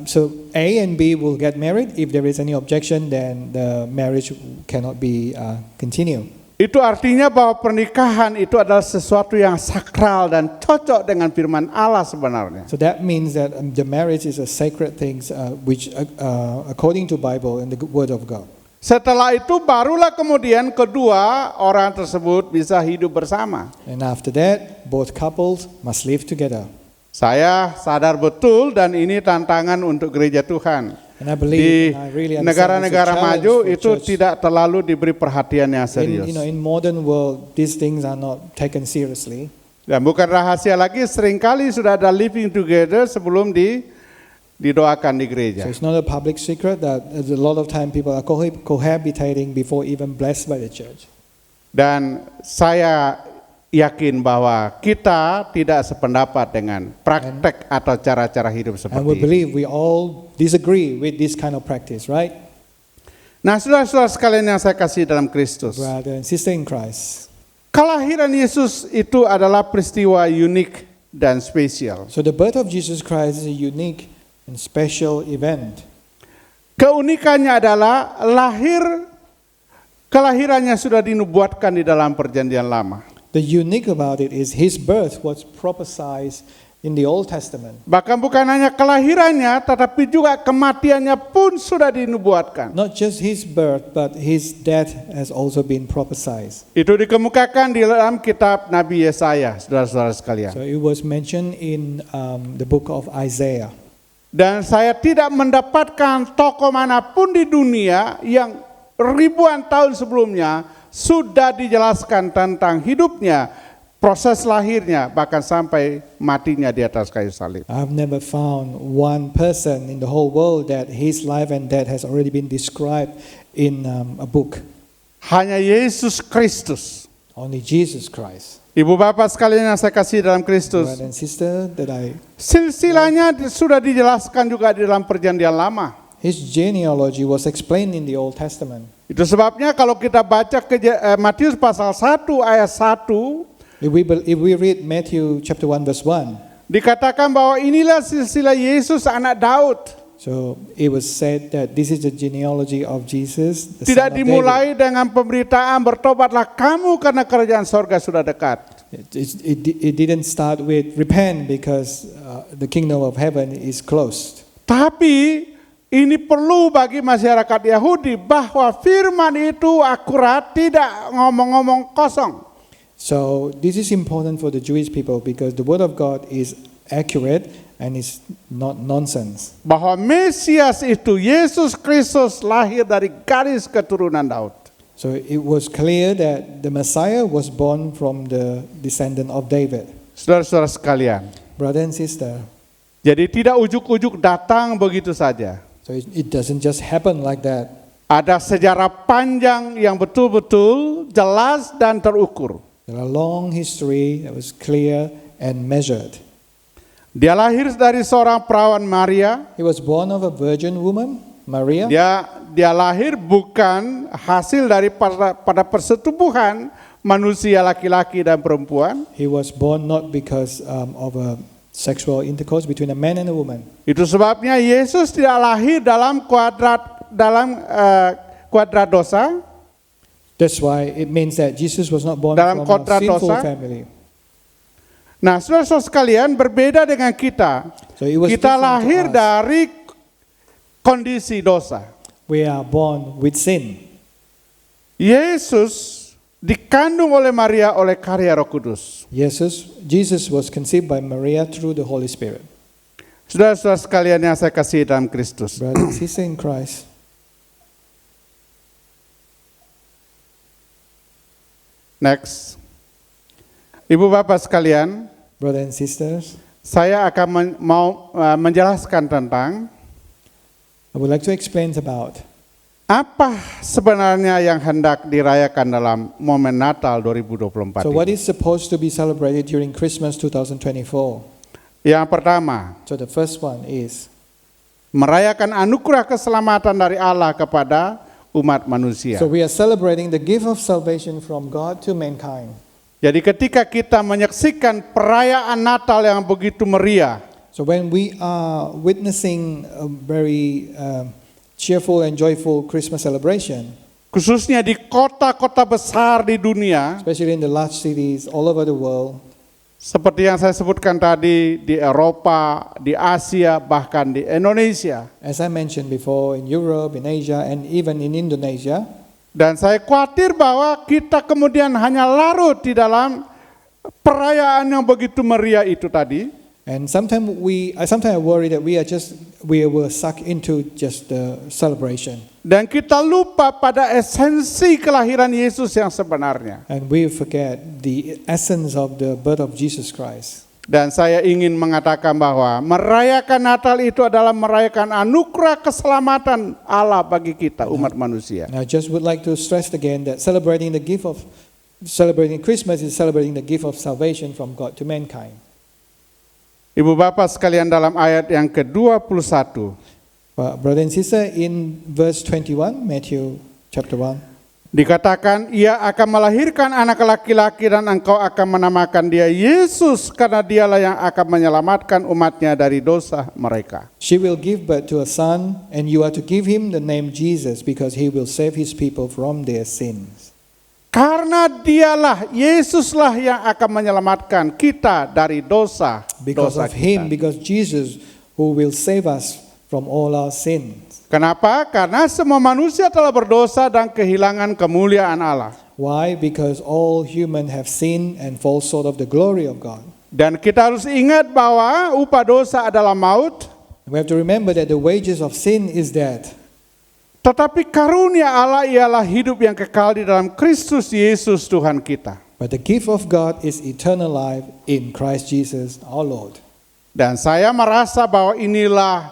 so A and B will get married. If there is any objection, then the marriage cannot be continued. Itu artinya bahwa pernikahan itu adalah sesuatu yang sakral dan cocok dengan firman Allah sebenarnya. So that means that the marriage is a sacred thing, which according to Bible and the Word of God. Setelah itu barulah kemudian kedua orang tersebut bisa hidup bersama. And after that, both couples must live together. Saya sadar betul dan ini tantangan untuk gereja Tuhan. And I Di believe, and I really understand negara-negara it's a challenge maju for itu church. tidak terlalu diberi perhatian yang serius. In modern world, these things are not taken seriously. Dan bukan rahasia lagi, seringkali sudah ada living together sebelum didoakan di gereja. So it's not a public secret that a lot of time people are cohabitating before even blessed by the church. Dan saya yakin bahwa kita tidak sependapat dengan praktek atau cara-cara hidup And we seperti ini. believe we all disagree with this kind of practice, right? Nah, saudara-saudara sekalian yang saya kasih dalam Kristus, Brother and sister in Christ. kelahiran Yesus itu adalah peristiwa unik dan spesial. So the birth of Jesus Christ is a unique and special event. Keunikannya adalah kelahirannya sudah dinubuatkan di dalam perjanjian lama. The unique about it is his birth was prophesied in the Old Testament. Bahkan bukan hanya kelahirannya, tetapi juga kematiannya pun sudah dinubuatkan. Not just his birth, but his death has also been prophesied. Itu dikemukakan di dalam kitab Nabi Yesaya, saudara-saudara sekalian. So it was mentioned in the book of Isaiah. Dan saya tidak mendapatkan tokoh manapun di dunia yang ribuan tahun sebelumnya sudah dijelaskan tentang hidupnya, proses lahirnya, bahkan sampai matinya di atas kayu salib. I've never found one person in the whole world that his life and death has already been described in a book. Hanya Yesus Kristus. Only Jesus Christ. Ibu bapak sekalian yang saya kasih dalam Kristus, Brother and sister, that silsilahnya sudah dijelaskan juga di dalam perjanjian lama. his genealogy was explained in the Old Testament. Itu sebabnya kalau kita baca Matius pasal 1 ayat 1, If we read Matthew chapter 1 verse 1, dikatakan bahwa inilah silsilah Yesus anak Daud. so it was said that this is the genealogy of Jesus, the Tidak son of dimulai dengan pemberitaan bertobatlah kamu karena kerajaan sorga sudah dekat. David. It didn't start with repent because the kingdom of heaven is closed. Tapi ini perlu bagi masyarakat Yahudi bahwa firman itu akurat, tidak ngomong-ngomong kosong. So this is important for the Jewish people because the word of God is accurate and is not nonsense. Bahwa Mesias itu Yesus Kristus lahir dari garis keturunan Daud. So it was clear that the Messiah was born from the descendant of David. Saudara-saudara sekalian, Brother and sister, jadi tidak ujuk-ujuk datang begitu saja. so it doesn't just happen like that. Ada sejarah panjang yang betul-betul jelas dan terukur. There are long history that was clear and measured. Dia lahir dari seorang perawan Maria. He was born of a virgin woman, Maria. Dia lahir bukan hasil dari pada persetubuhan manusia laki-laki dan perempuan. He was born not because of a sexual intercourse between a man and a woman. Itu sebabnya Yesus tidak lahir dalam kuadrat dosa. That's why it means that Jesus was not born Dalam from a kodrat sinful dosa. family. Nah, saudara-saudara sekalian, berbeda dengan kita. So it was Kita different to lahir us. dari kondisi dosa. We are born with sin. Yesus dikandung oleh Maria oleh karya Roh Kudus. Jesus was conceived by Maria through the Holy Spirit. Saudara-saudara sekalian yang saya kasih dalam Kristus. Brother and sister in Christ. Next. Ibu bapak sekalian, Brother and sisters, saya akan mau menjelaskan tentang I would like to explain about apa sebenarnya yang hendak dirayakan dalam momen Natal 2024 so what ini. is supposed to be celebrated during Christmas 2024. Yang pertama, So the first one is merayakan anugerah keselamatan dari Allah kepada umat manusia. so we are celebrating the gift of salvation from God to mankind. Jadi ketika kita menyaksikan perayaan Natal yang begitu meriah, So when we are witnessing a very cheerful and joyful Christmas celebration, khususnya di kota-kota besar di dunia, especially in the large cities all over the world, seperti yang saya sebutkan tadi, di Eropa, di Asia, bahkan di Indonesia. as I mentioned before, in Europe, in Asia, and even in Indonesia, Dan saya khawatir bahwa kita kemudian hanya larut di dalam perayaan yang begitu meriah itu tadi. and sometimes I worry that we were sucked into just the celebration, Dan kita lupa pada esensi kelahiran Yesus yang sebenarnya. and we forget the essence of the birth of Jesus Christ. Dan saya ingin mengatakan bahwa merayakan Natal itu adalah merayakan anugerah keselamatan Allah bagi kita umat manusia. And I just would like to stress again that celebrating Christmas is celebrating the gift of salvation from God to mankind. Ibu bapak sekalian, dalam ayat yang ke-21, Brother and sister, in verse 21, Matthew chapter 1, dikatakan, ia akan melahirkan anak laki-laki dan engkau akan menamakan dia Yesus karena dialah yang akan menyelamatkan umatnya dari dosa mereka. she will give birth to a son, and you are to give him the name Jesus, because he will save his people from their sins. Karena dialah, Yesuslah yang akan menyelamatkan kita dari dosa Because of him, because Jesus who will save us from all our sins. Kenapa? Karena semua manusia telah berdosa dan kehilangan kemuliaan Allah. Why? Because all human have sinned and fall short of the glory of God. Dan kita harus ingat bahwa upah dosa adalah maut, We have to remember that the wages of sin is death. tetapi karunia Allah ialah hidup yang kekal di dalam Kristus Yesus Tuhan kita. But the gift of God is eternal life in Christ Jesus our Lord. Dan saya merasa bahwa inilah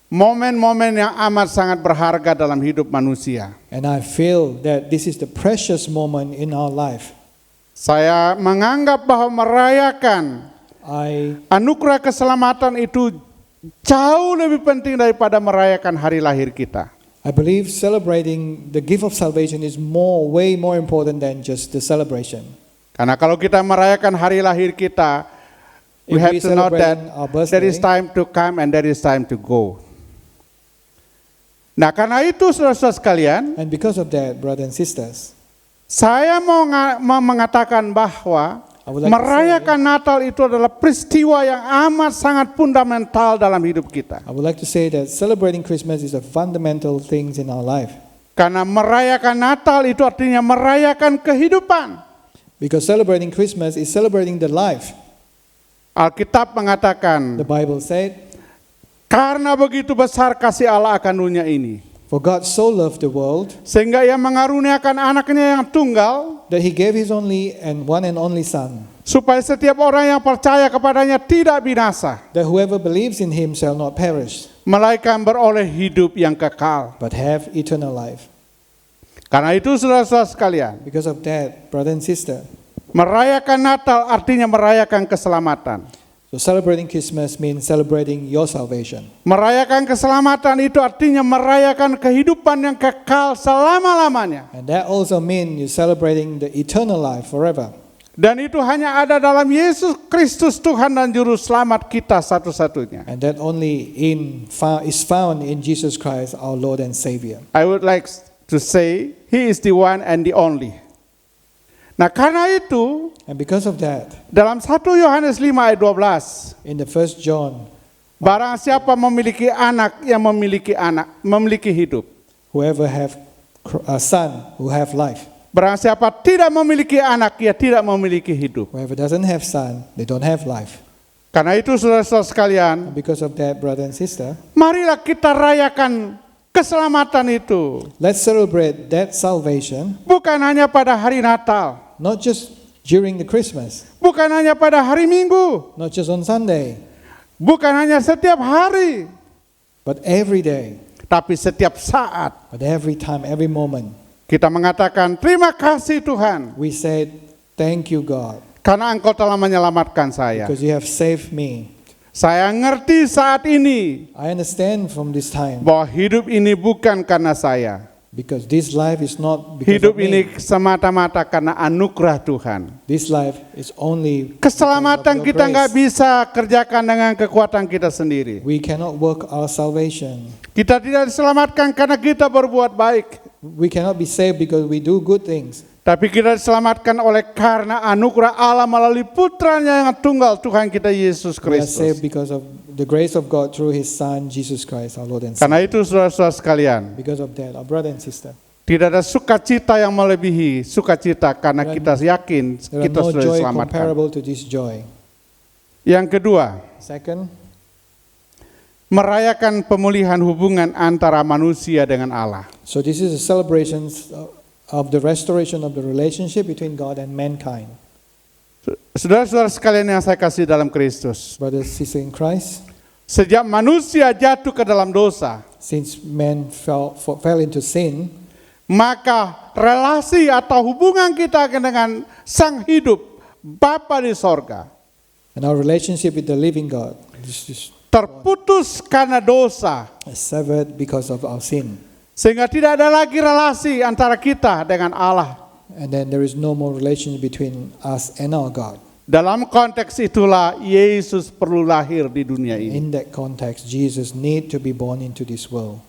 momen-momen yang amat sangat berharga dalam hidup manusia. And I feel that this is the precious moment in our life. Saya menganggap bahwa merayakan anugerah keselamatan itu jauh lebih penting daripada merayakan hari lahir kita. I believe celebrating the gift of salvation is way more important than just the celebration. Karena kalau kita merayakan hari lahir kita, we If have we to know that celebrate our there is birthday, time to come and there is time to go. Nah, karena itu saudara-saudara sekalian, and because of that, brothers and sisters, saya mau mengatakan bahwa I would like to merayakan Natal itu adalah peristiwa yang amat sangat fundamental dalam hidup kita. I would like to say that celebrating Christmas is a fundamental thing in our life. Karena merayakan Natal itu artinya merayakan kehidupan. Because celebrating Christmas is celebrating the life. Alkitab mengatakan, The Bible said, karena begitu besar kasih Allah akan dunia ini, for God so loved the world sehingga ia mengaruniakan anaknya yang tunggal, that he gave his one and only son, supaya setiap orang yang percaya kepadanya tidak binasa, that whoever believes in him shall not perish, melainkan beroleh hidup yang kekal. but have eternal life. Karena itu saudara-saudara sekalian, Because of that, brother and sister, merayakan Natal artinya merayakan keselamatan. so celebrating Christmas means celebrating your salvation. Merayakan keselamatan itu artinya merayakan kehidupan yang kekal selama-lamanya. And that also means you're celebrating the eternal life forever. Dan itu hanya ada dalam Yesus Kristus Tuhan dan Juru Selamat kita satu-satunya. And that only is found in Jesus Christ, our Lord and Savior. I would like to say, He is the one and the only. Nah, karena itu, And because of that, dalam 1 Yohanes 5 ayat 12, in the 1 John, barang siapa memiliki anak yang memiliki hidup. whoever have a son who have life. Barang siapa tidak memiliki anak, ia tidak memiliki hidup. Whoever doesn't have son, they don't have life. Karena itu saudara-saudara sekalian, And because of that, brother and sister, marilah kita rayakan keselamatan itu. let's celebrate that salvation, Bukan hanya pada hari Natal, not just during the Christmas, bukan hanya pada hari Minggu, not just on Sunday, bukan hanya setiap hari, but every day, tapi setiap saat. but every time, every moment. Kita mengatakan, terima kasih Tuhan, We said, thank you God, karena Engkau telah menyelamatkan saya. because you have saved me. Saya ngerti saat ini I understand from this time bahwa hidup ini bukan karena saya, Because this life is not because Hidup of me. ini semata-mata karena anugerah Tuhan. This life is only Keselamatan because of your kita nggak grace. bisa kerjakan dengan kekuatan kita sendiri. We cannot work our salvation. Kita tidak diselamatkan karena kita berbuat baik. We cannot be saved because we do good things. Tapi kita diselamatkan oleh karena anugerah Allah melalui putranya yang tunggal Tuhan kita Yesus We are saved Kristus. because of the grace of God through His Son, Jesus Christ, our Lord and Karena Savior. itu saudara-saudara sekalian, Because of that, our brother and sister, tidak ada sukacita yang melebihi sukacita karena kita yakin there are kita no sudah joy diselamatkan. comparable to this joy. Yang kedua, Second, merayakan pemulihan hubungan antara manusia dengan Allah. so this is a celebration of the restoration of the relationship between God and mankind. Saudara-saudara sekalian yang saya kasih dalam Kristus, Brothers and sisters in Christ, sejak manusia jatuh ke dalam dosa, since man fell into sin, maka relasi atau hubungan kita dengan Sang Hidup, Bapa di sorga, and our relationship with the living God is terputus karena dosa. severed because of our sin. Sehingga tidak ada lagi relasi antara kita dengan Allah. And then there is no more relation between us and our God. Dalam konteks itulah Yesus perlu lahir di dunia ini. In that context, Jesus need to be born into this world.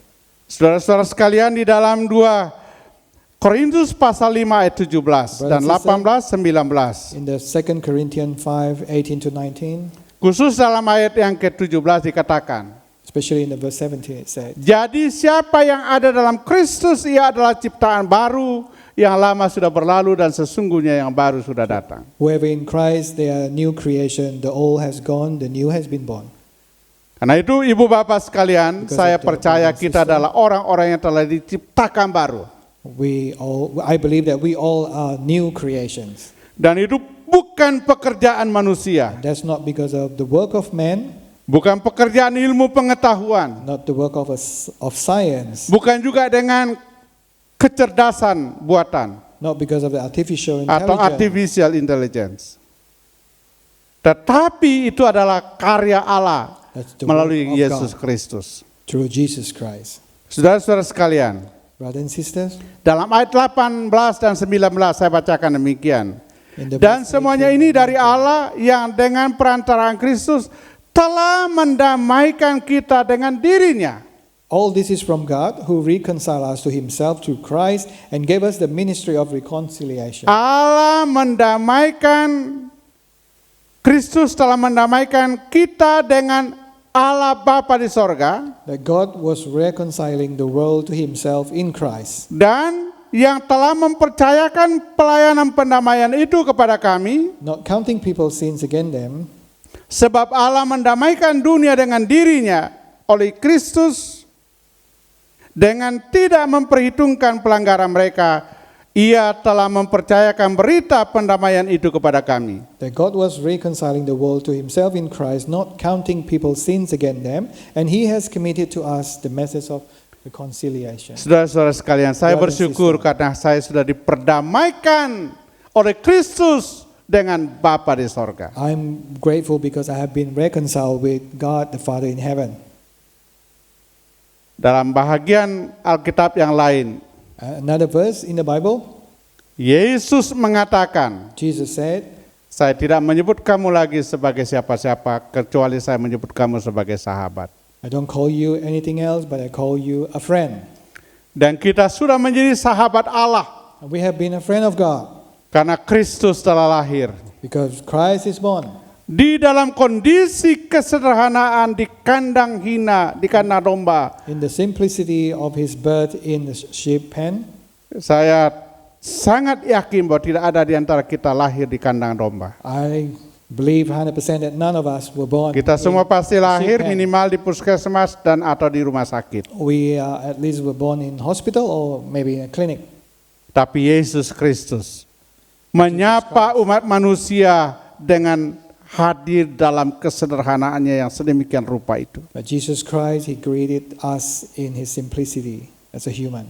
Saudara-saudara sekalian, di dalam 2 Korintus pasal 5 ayat 17 dan 18, 19. In the 2 Corinthians 5, 18 to 19, Khusus dalam ayat yang ke-17 dikatakan, especially in the verse 17, it said, jadi siapa yang ada dalam Kristus, ia adalah ciptaan baru, yang lama sudah berlalu dan sesungguhnya yang baru sudah datang. whoever in Christ, they are new creation. The old has gone, the new has been born. Karena itu ibu bapak sekalian, Because saya of the percaya brothers and kita sisters. adalah orang-orang yang telah diciptakan baru. I believe that we all are new creations. Dan itu bukan pekerjaan manusia, That's not because of the work of man, bukan pekerjaan ilmu pengetahuan, not the work of science, bukan juga dengan kecerdasan buatan not because of the artificial atau intelligence, artificial intelligence. Tetapi itu adalah karya Allah That's the melalui work of Yesus God Kristus. through Jesus Christ. Saudara-saudara sekalian, Brothers and sisters, dalam ayat 18 dan 19 saya bacakan demikian. in the Dan verse semuanya 18, ini dari Allah yang dengan perantaraan Kristus telah mendamaikan kita dengan dirinya. all this is from God who reconciled us to himself through Christ and gave us the ministry of reconciliation. Allah mendamaikan, Kristus telah mendamaikan kita dengan Allah Bapa di sorga, That God was reconciling the world to himself in Christ. dan yang telah mempercayakan pelayanan pendamaian itu kepada kami, Not counting people's sins against them, sebab Allah mendamaikan dunia dengan dirinya oleh Kristus dengan tidak memperhitungkan pelanggaran mereka. Ia telah mempercayakan berita pendamaian itu kepada kami. that God was reconciling the world to himself in Christ, not counting people's sins against them, and he has committed to us the message of reconciliation. Saudara-saudara sekalian, saya Brothers and bersyukur sisters. karena saya sudah diperdamaikan oleh Kristus dengan Bapa di sorga. I'm grateful because I have been reconciled with God the Father in heaven. Dalam bahagian Alkitab yang lain, Another verse in the Bible, Yesus mengatakan, Jesus said, saya tidak menyebut kamu lagi sebagai siapa-siapa, kecuali saya menyebut kamu sebagai sahabat. I don't call you anything else, but I call you a friend. Dan kita sudah menjadi sahabat Allah, And we have been a friend of God karena Kristus telah lahir. because Christ is born. Di dalam kondisi kesederhanaan di kandang hina, di kandang domba. In the simplicity of his birth in the sheep pen, Saya sangat yakin bahwa tidak ada di antara kita lahir di kandang domba. I believe 100% that none of us were born Kita in semua pasti a lahir sheep pen. minimal di puskesmas dan atau di rumah sakit. We at least were born in hospital or maybe in a clinic. Tapi Yesus Kristus menyapa umat manusia dengan hadir dalam kesederhanaannya yang sedemikian rupa itu. But Jesus Christ, he greeted us in his simplicity as a human.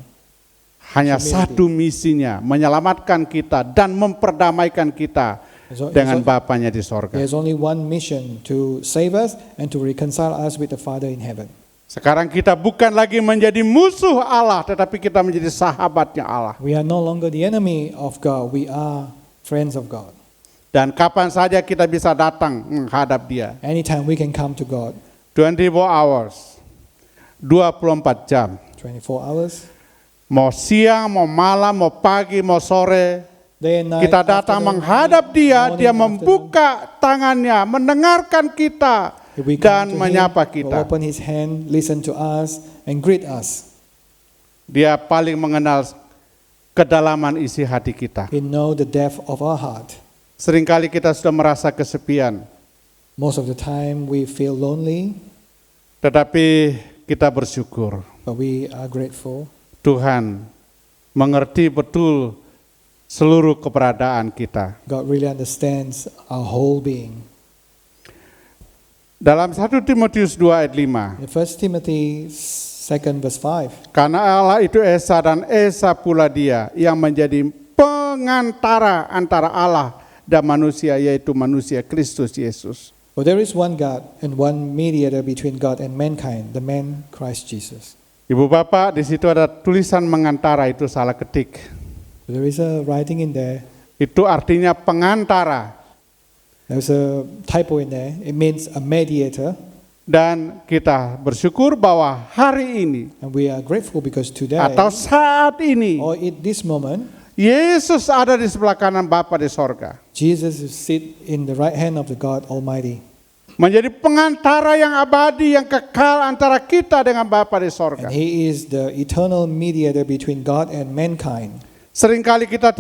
Hanya Humility. satu misinya, menyelamatkan kita dan memperdamaikan kita dengan Bapanya di sorga. There's only one mission, to save us and to reconcile us with the Father in heaven. Sekarang kita bukan lagi menjadi musuh Allah, tetapi kita menjadi sahabatnya Allah. We are no longer the enemy of God. We are friends of God. Dan kapan saja kita bisa datang menghadap Dia. Anytime we can come to God. 24 hours, 24 jam. 24 hours. Mau siang, mau malam, mau pagi, mau sore, Day and night. kita datang afternoon, menghadap Dia, morning, Dia afternoon. membuka tangannya, mendengarkan kita, If we dan come to menyapa Him, kita. He'll open His hand, listen to us, and greet us. Dia paling mengenal kedalaman isi hati kita. He knows the depth of our heart. Seringkali kita sudah merasa kesepian, Most of the time we feel lonely, tetapi kita bersyukur. but we are grateful. Tuhan mengerti betul seluruh keberadaan kita. God really understands our whole being. Dalam 1 Timotius 2 ayat 5, In 1 Timothy 2 verse 5, karena Allah itu Esa dan Esa pula Dia yang menjadi pengantara antara Allah dan manusia, yaitu manusia Kristus Yesus. for there is one God and one mediator between God and mankind, the man Christ Jesus. Ibu bapak, di situ ada tulisan mengantara, itu salah ketik. There is a writing in there. Itu artinya pengantara. There's a typo in there. It means a mediator. Dan kita bersyukur bahwa hari ini And we are grateful because today, atau saat ini or at this moment, Yesus ada di sebelah kanan Bapa di sorga. Jesus is sit in the right hand of the God Almighty. Menjadi pengantara yang abadi, yang kekal antara kita dengan Bapa di sorga. And He is the eternal mediator between God and mankind. Seringkali kita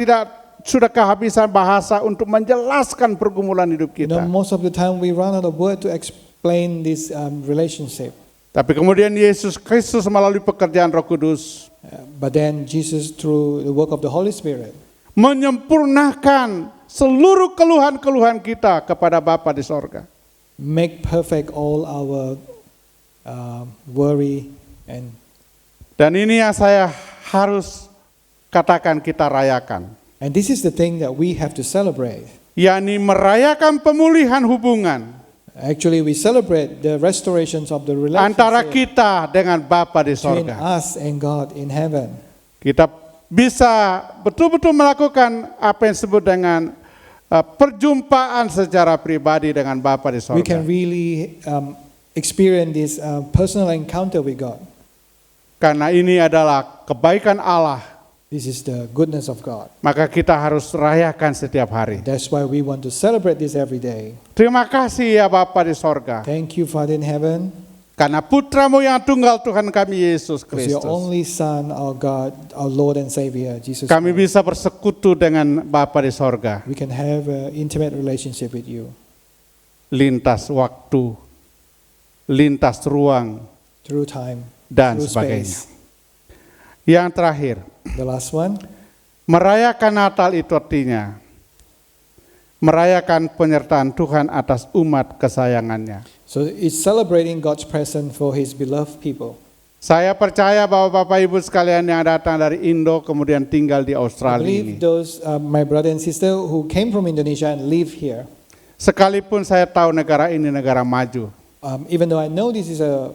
sudah kehabisan bahasa untuk menjelaskan pergumulan hidup You know, kita. most of the time we run out of word to explain this relationship. Tapi kemudian Yesus Kristus melalui pekerjaan Roh Kudus But then Jesus, through the work of the Holy Spirit, menyempurnakan seluruh keluhan-keluhan kita kepada Bapa di sorga. make perfect all our worry and Dan ini yang saya harus katakan kita rayakan. this is the thing that we have to celebrate. yakni merayakan pemulihan hubungan Actually, we celebrate the restorations of the antara relationship kita dengan Bapa di between sorga. us and God in heaven. Kita bisa betul-betul melakukan apa yang disebut dengan perjumpaan secara pribadi dengan Bapa di We can sorga. really experience this personal encounter with God. Karena ini adalah kebaikan Allah, This is the goodness of God. maka kita harus rayakan setiap hari. That's why we want to celebrate this every day. Terima kasih ya Bapa di sorga, Thank you, Father in heaven, karena putramu yang tunggal Tuhan kami Yesus for your Kristus. only Son, our God, our Lord and Savior, Jesus Kami Christ. bisa bersekutu dengan Bapa di sorga, We can have an intimate relationship with you lintas waktu, lintas ruang, through time, dan through sebagainya. space. Yang terakhir, The last one, merayakan Natal itu artinya merayakan penyertaan Tuhan atas umat kesayangannya. so it's celebrating God's presence for His beloved people. Saya percaya bahwa Bapak Ibu sekalian yang datang dari Indo kemudian tinggal di I Australia believe ini, those my brother and sister who came from Indonesia and live here, sekalipun saya tahu negara ini negara maju, even though I know this is a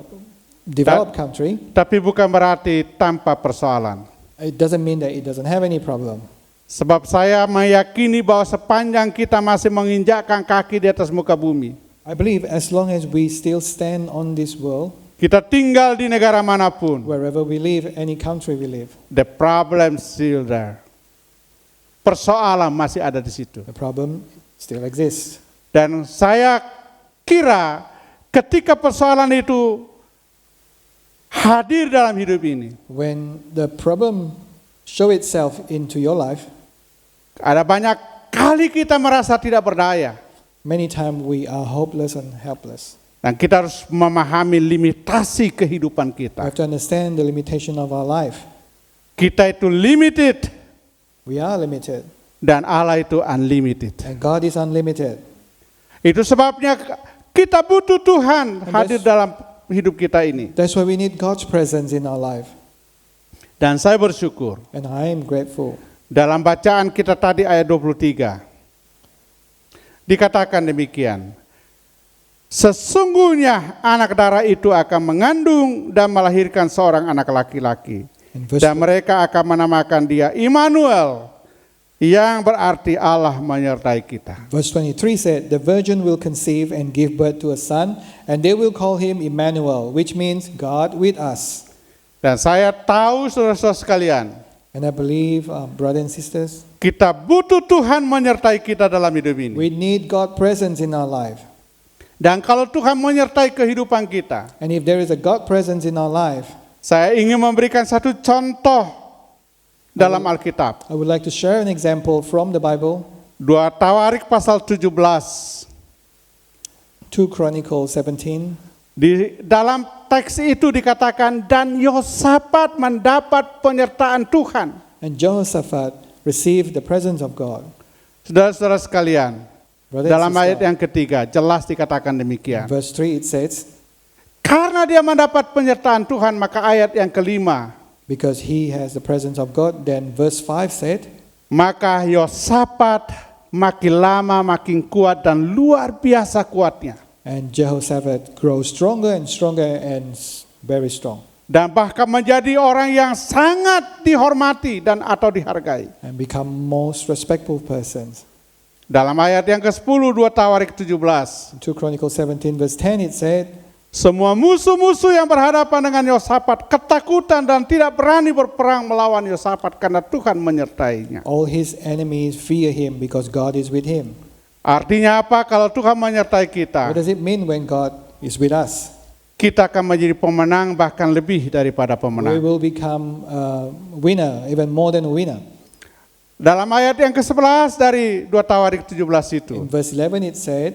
developed country, tapi bukan berarti tanpa persoalan. it doesn't mean that it doesn't have any problem. Sebab saya meyakini bahwa sepanjang kita masih menginjakkan kaki di atas muka bumi, I believe as long as we still stand on this world, kita tinggal di negara manapun, wherever we live, any country we live, the problem still there. Persoalan masih ada di situ. the problem still exists. Dan saya kira ketika persoalan itu hadir dalam hidup ini, When the problem show itself into your life, ada banyak kali kita merasa tidak berdaya. many times we are hopeless and helpless. Dan kita harus memahami limitasi kehidupan We kita. have to understand the limitation of our life. Kita itu limited We are limited, dan Allah itu unlimited. and God is unlimited. Itu sebabnya kita butuh Tuhan hadir dalam hidup kita ini. That's why we need God's presence in our life. Dan saya bersyukur And I am grateful. dalam bacaan kita tadi ayat 23 dikatakan demikian. Sesungguhnya anak darah itu akan mengandung dan melahirkan seorang anak laki-laki. And verse, Dan mereka akan menamakan dia Immanuel, yang berarti Allah menyertai kita. verse 23 said, the virgin will conceive and give birth to a son, and they will call him Emmanuel, which means God with us. Dan saya tahu saudara-saudara sekalian, And I believe, brothers and sisters, kita butuh Tuhan menyertai kita dalam hidup ini. we need God's presence in our life. Dan kalau Tuhan menyertai kehidupan kita, And if there is a God presence in our life, saya ingin memberikan satu contoh dalam Alkitab. I would like to share an example from the Bible, 2 Tawarik pasal 17. 2 Chronicles 17. Di dalam teks itu dikatakan, dan Yosafat mendapat penyertaan Tuhan. And Jehoshaphat received the presence of God. Saudara-saudara sekalian, Brothers and dalam ayat sisters, yang ketiga jelas dikatakan demikian. verse 3 it says, Karena dia mendapat penyertaan Tuhan, maka ayat yang kelima, because he has the presence of God. Then verse 5 said, maka Yosafat makin lama makin kuat dan luar biasa kuatnya. and Jehoshaphat grows stronger and stronger and very strong, Dan bahkan menjadi orang yang sangat dihormati dan atau dihargai. and become most respectful persons. Dalam ayat yang ke-10 2 Tawarik 17, 2 Chronicles 17 verse 10 it said, semua musuh-musuh yang berhadapan dengan Yosafat ketakutan dan tidak berani berperang melawan Yosafat karena Tuhan menyertainya. all his enemies fear him because God is with him. Artinya apa? Kalau Tuhan menyertai kita, What does it mean when God is with us? kita akan menjadi pemenang bahkan lebih daripada We pemenang. will become a winner, even more than a winner. Dalam ayat yang ke-11 dari 2 Tawarik 17 itu, In verse 11 it said,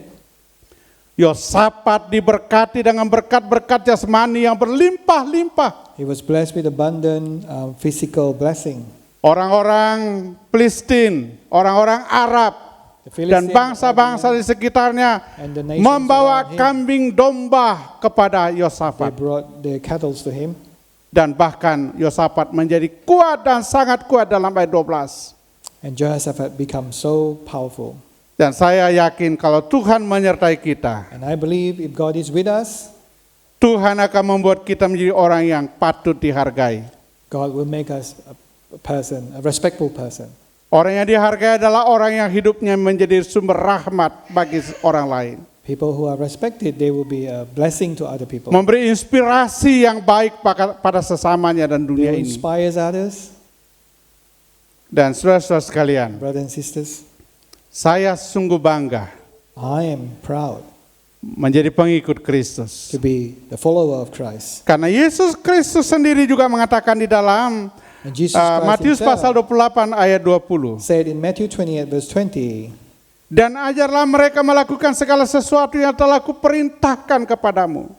Yosafat diberkati dengan berkat-berkat jasmani yang berlimpah-limpah. he was blessed with abundant physical blessing. Orang-orang Filistin, orang-orang Arab, The dan Philistines bangsa-bangsa di sekitarnya and the nations membawa around him, kambing domba kepada they Yosafat. brought their cattle to him. Dan bahkan Yosafat menjadi kuat dan sangat kuat dalam ayat 12. And Jehoshaphat become so powerful. Dan saya yakin kalau Tuhan menyertai kita, And I believe if God is with us, Tuhan akan membuat kita menjadi orang yang patut dihargai. God will make us a person, a respectful person. Orang yang dihargai adalah orang yang hidupnya menjadi sumber rahmat bagi orang lain. People who are respected, they will be a blessing to other people. Memberi inspirasi yang baik pada sesamanya dan They dunia will ini. inspire others, Dan saudara-saudara sekalian, brothers and sisters. saya sungguh bangga I am proud menjadi pengikut Kristus. to be the follower of Christ. Karena Yesus Kristus sendiri juga mengatakan di dalam And Jesus Christ Matius pasal himself 28 ayat 20. said in Matthew 28 verse 20, Dan ajarlah mereka melakukan segala sesuatu yang telah kuperintahkan kepadamu.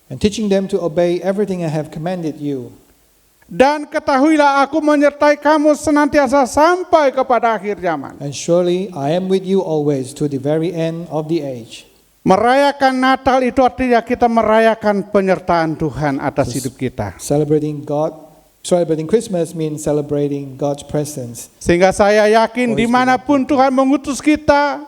and teaching them to obey everything I have commanded you. Dan ketahuilah aku menyertai kamu senantiasa sampai kepada akhir zaman. And surely I am with you always to the very end of the age. Merayakan Natal itu artinya kita merayakan penyertaan Tuhan atas hidup kita. Celebrating Christmas means celebrating God's presence. Sehingga saya yakin Always dimanapun Tuhan mengutus kita,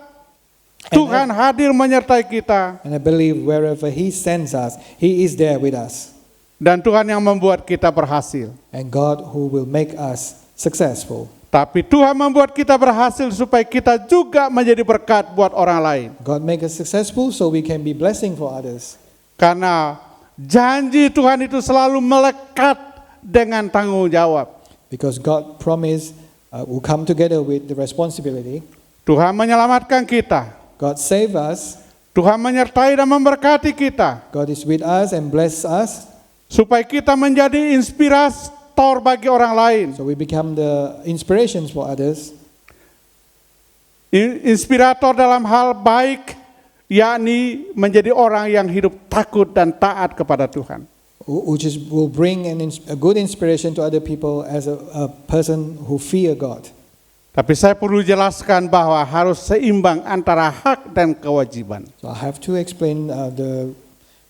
Tuhan hadir menyertai kita. And I believe wherever He sends us, He is there with us. Dan Tuhan yang membuat kita berhasil. And God who will make us successful. Tapi Tuhan membuat kita berhasil supaya kita juga menjadi berkat buat orang lain. God make us successful so we can be blessing for others. Karena janji Tuhan itu selalu melekat dengan tanggung jawab. Because God promised will come together with the responsibility. Tuhan menyelamatkan kita. God save us. Tuhan menyertai dan memberkati kita. God is with us and bless us. Supaya kita menjadi inspirator bagi orang lain. So we become the inspirations for others. Inspirator dalam hal baik, yakni menjadi orang yang hidup takut dan taat kepada Tuhan. Which will bring a good inspiration to other people as a person who fear God. Tapi saya perlu jelaskan bahwa harus seimbang antara hak dan kewajiban. So I have to explain the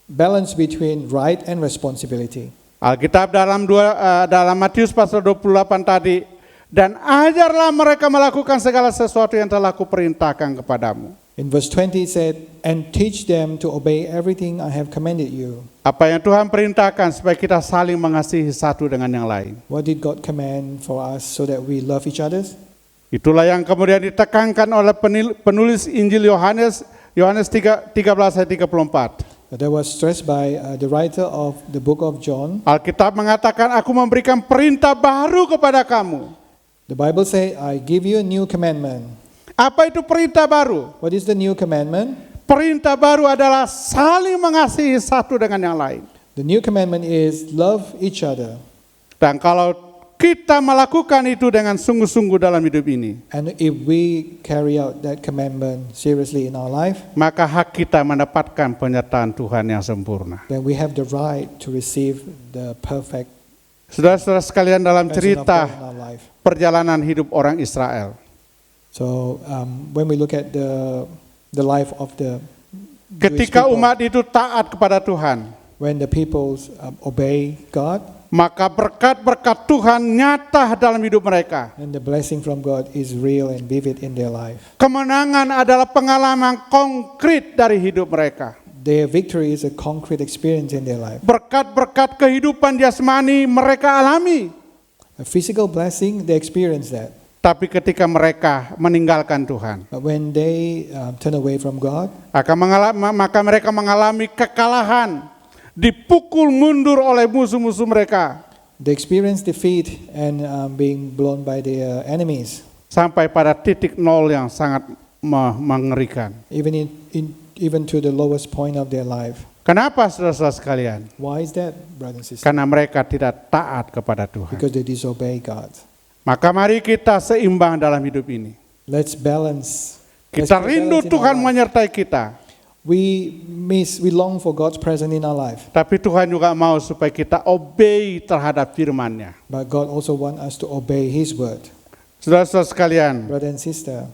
balance between right and responsibility. Alkitab dalam Matius pasal 28 tadi, dan ajarlah mereka melakukan segala sesuatu yang telah kuperintahkan kepadamu. In verse 20 it said, "And teach them to obey everything I have commanded you." Apa yang Tuhan perintahkan supaya kita saling mengasihi satu dengan yang lain. What did God command for us so that we love each other? Itulah yang kemudian ditekankan oleh penulis Injil Yohanes 13 ayat 34. That was stressed by the writer of the book of John. Alkitab mengatakan, aku memberikan perintah baru kepada kamu. The Bible says, "I give you a new commandment." Apa itu perintah baru? What is the new commandment? Perintah baru adalah saling mengasihi satu dengan yang lain. The new commandment is love each other. Dan kalau kita melakukan itu dengan sungguh-sungguh dalam hidup ini, And if we carry out that commandment seriously in our life, maka hak kita mendapatkan penyertaan Tuhan yang sempurna. then we have the right to receive the perfect Saudara-saudara sekalian, dalam person of cerita God in our life. perjalanan hidup orang Israel, So when we look at the life of the Jewish ketika people, umat itu taat kepada Tuhan, when the people obey God, maka berkat-berkat Tuhan nyata dalam hidup mereka. and the blessing from God is real and vivid in their life. Kemenangan adalah pengalaman konkret dari hidup mereka. Their victory is a concrete experience in their life. Berkat-berkat kehidupan jasmani mereka alami. A physical blessing, they experience that. Tapi ketika mereka meninggalkan Tuhan, But when they turn away from God, maka mereka mengalami kekalahan, dipukul mundur oleh musuh-musuh mereka, they experience defeat and being blown by their enemies, sampai pada titik nol yang sangat mengerikan. even to the lowest point of their life. Kenapa saudara-saudara sekalian? Why is that, brothers and sisters? Karena mereka tidak taat kepada Tuhan. Because they disobey God. Maka mari kita seimbang dalam hidup ini. Let's balance. Kita Let's rindu balance in our Tuhan life. menyertai kita. We long for God's presence in our life. Tapi Tuhan juga mau supaya kita obey terhadap firman-Nya. But God also wants us to obey His word. Saudara-saudara sekalian, Brother and sister,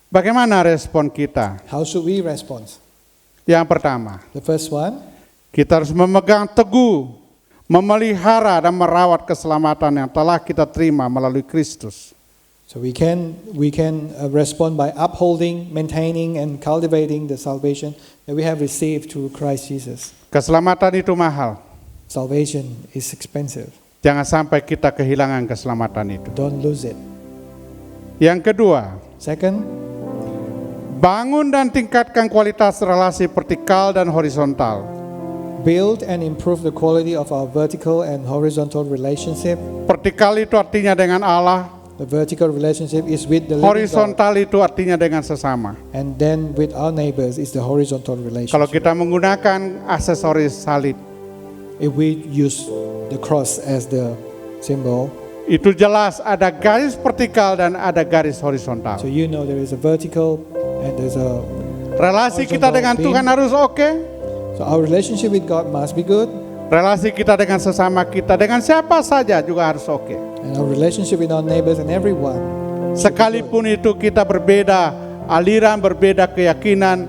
bagaimana respon kita? how should we respond? Yang pertama, The first one, kita harus memegang teguh, memelihara dan merawat keselamatan yang telah kita terima melalui Kristus. so we can respond by upholding, maintaining, and cultivating the salvation that we have received through Christ Jesus. Keselamatan itu mahal. Salvation is expensive. Jangan sampai kita kehilangan keselamatan itu. Don't lose it. Yang kedua, Second, bangun dan tingkatkan kualitas relasi vertikal dan horizontal. build and improve the quality of our vertical and horizontal relationship. Vertikal itu artinya dengan Allah, The vertical relationship is with the living God, horizontal itu artinya dengan sesama. and then with our neighbors is the horizontal Kalau relationship. kita menggunakan aksesoris salib, If we use the cross as the symbol, itu jelas ada garis vertikal dan ada garis horizontal. so you know there is a vertical and there's a. Relasi kita dengan Tuhan harus oke. So our relationship with God must be good, Relasi kita dengan sesama kita, dengan siapa saja juga harus oke. and our relationship with our neighbors and everyone. Sekalipun itu kita berbeda aliran, berbeda keyakinan,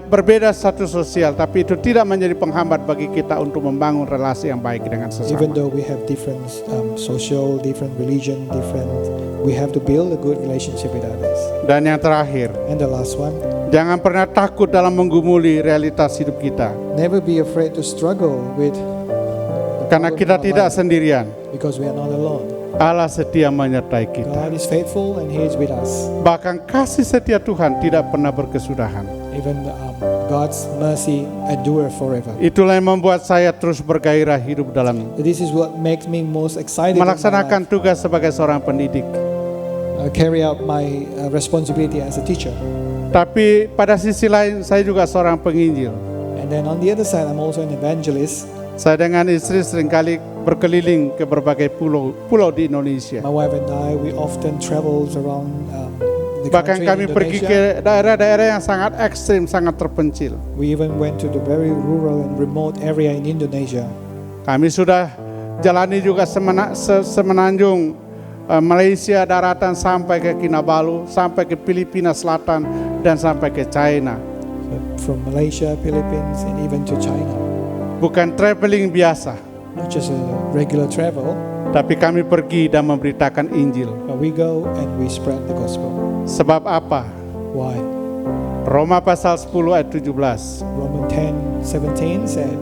berbeda status sosial, tapi itu tidak menjadi penghambat bagi kita untuk membangun relasi yang baik dengan Even sesama. though we have different social, different religion, we have to build a good relationship with others. Dan yang terakhir, And the last one, jangan pernah takut dalam menggumuli realitas hidup kita, never be afraid to struggle with the karena problem kita in our tidak life, sendirian. because we are not alone. Allah setia menyertai kita. God is faithful and He is with us. Bahkan kasih setia Tuhan tidak pernah berkesudahan. Even God's mercy endure forever. Itulah yang membuat saya terus bergairah hidup dalam This is what makes me most excited in my melaksanakan life. tugas sebagai seorang pendidik. Carry out my responsibility as a teacher. Tapi pada sisi lain saya juga seorang penginjil. And then on the other side, I'm also an evangelist. Saya dengan istri seringkali berkeliling ke berbagai pulau di Indonesia. My wife and I, we often travels around the Bahkan country kami in pergi Indonesia. ke daerah-daerah yang sangat ekstrim, sangat terpencil. We even went to the very rural and remote area in Indonesia. Kami sudah jalani juga semenanjung Malaysia, daratan sampai ke Kinabalu, sampai ke Filipina Selatan, dan sampai ke China. So from Malaysia, Philippines, and even to China. Bukan traveling biasa, Not just a regular travel, tapi kami pergi dan memberitakan Injil. but we go and we spread the gospel. Sebab apa? Why? Roma pasal 10 ayat 17. Romans 10:17 said,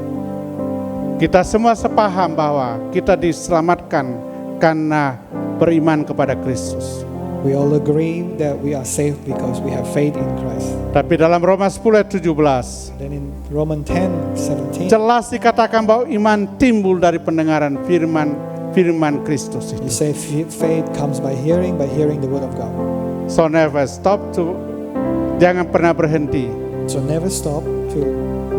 Kita semua sepaham bahwa kita diselamatkan karena beriman kepada Kristus. we all agree that we are saved because we have faith in Christ. Tapi dalam Roma 10 ayat 17, Then in Romans 10:17, jelas dikatakan bahwa iman timbul dari pendengaran firman Kristus you itu. say faith comes by hearing the word of God. So never stop to, jangan pernah berhenti So never stop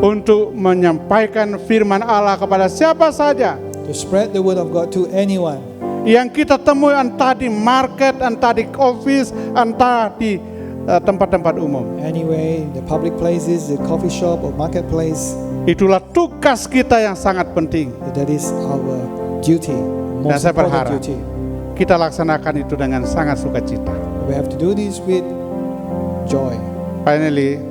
untuk menyampaikan firman Allah kepada siapa saja to spread the word of God to anyone yang kita temui, entah di market, entah di office, entah di tempat-tempat umum. anyway, the public places, the coffee shop or marketplace. Itulah tugas kita yang sangat penting. That is our duty, Dan most saya important berharap duty. kita laksanakan itu dengan sangat sukacita. We have to do this with joy. Finally,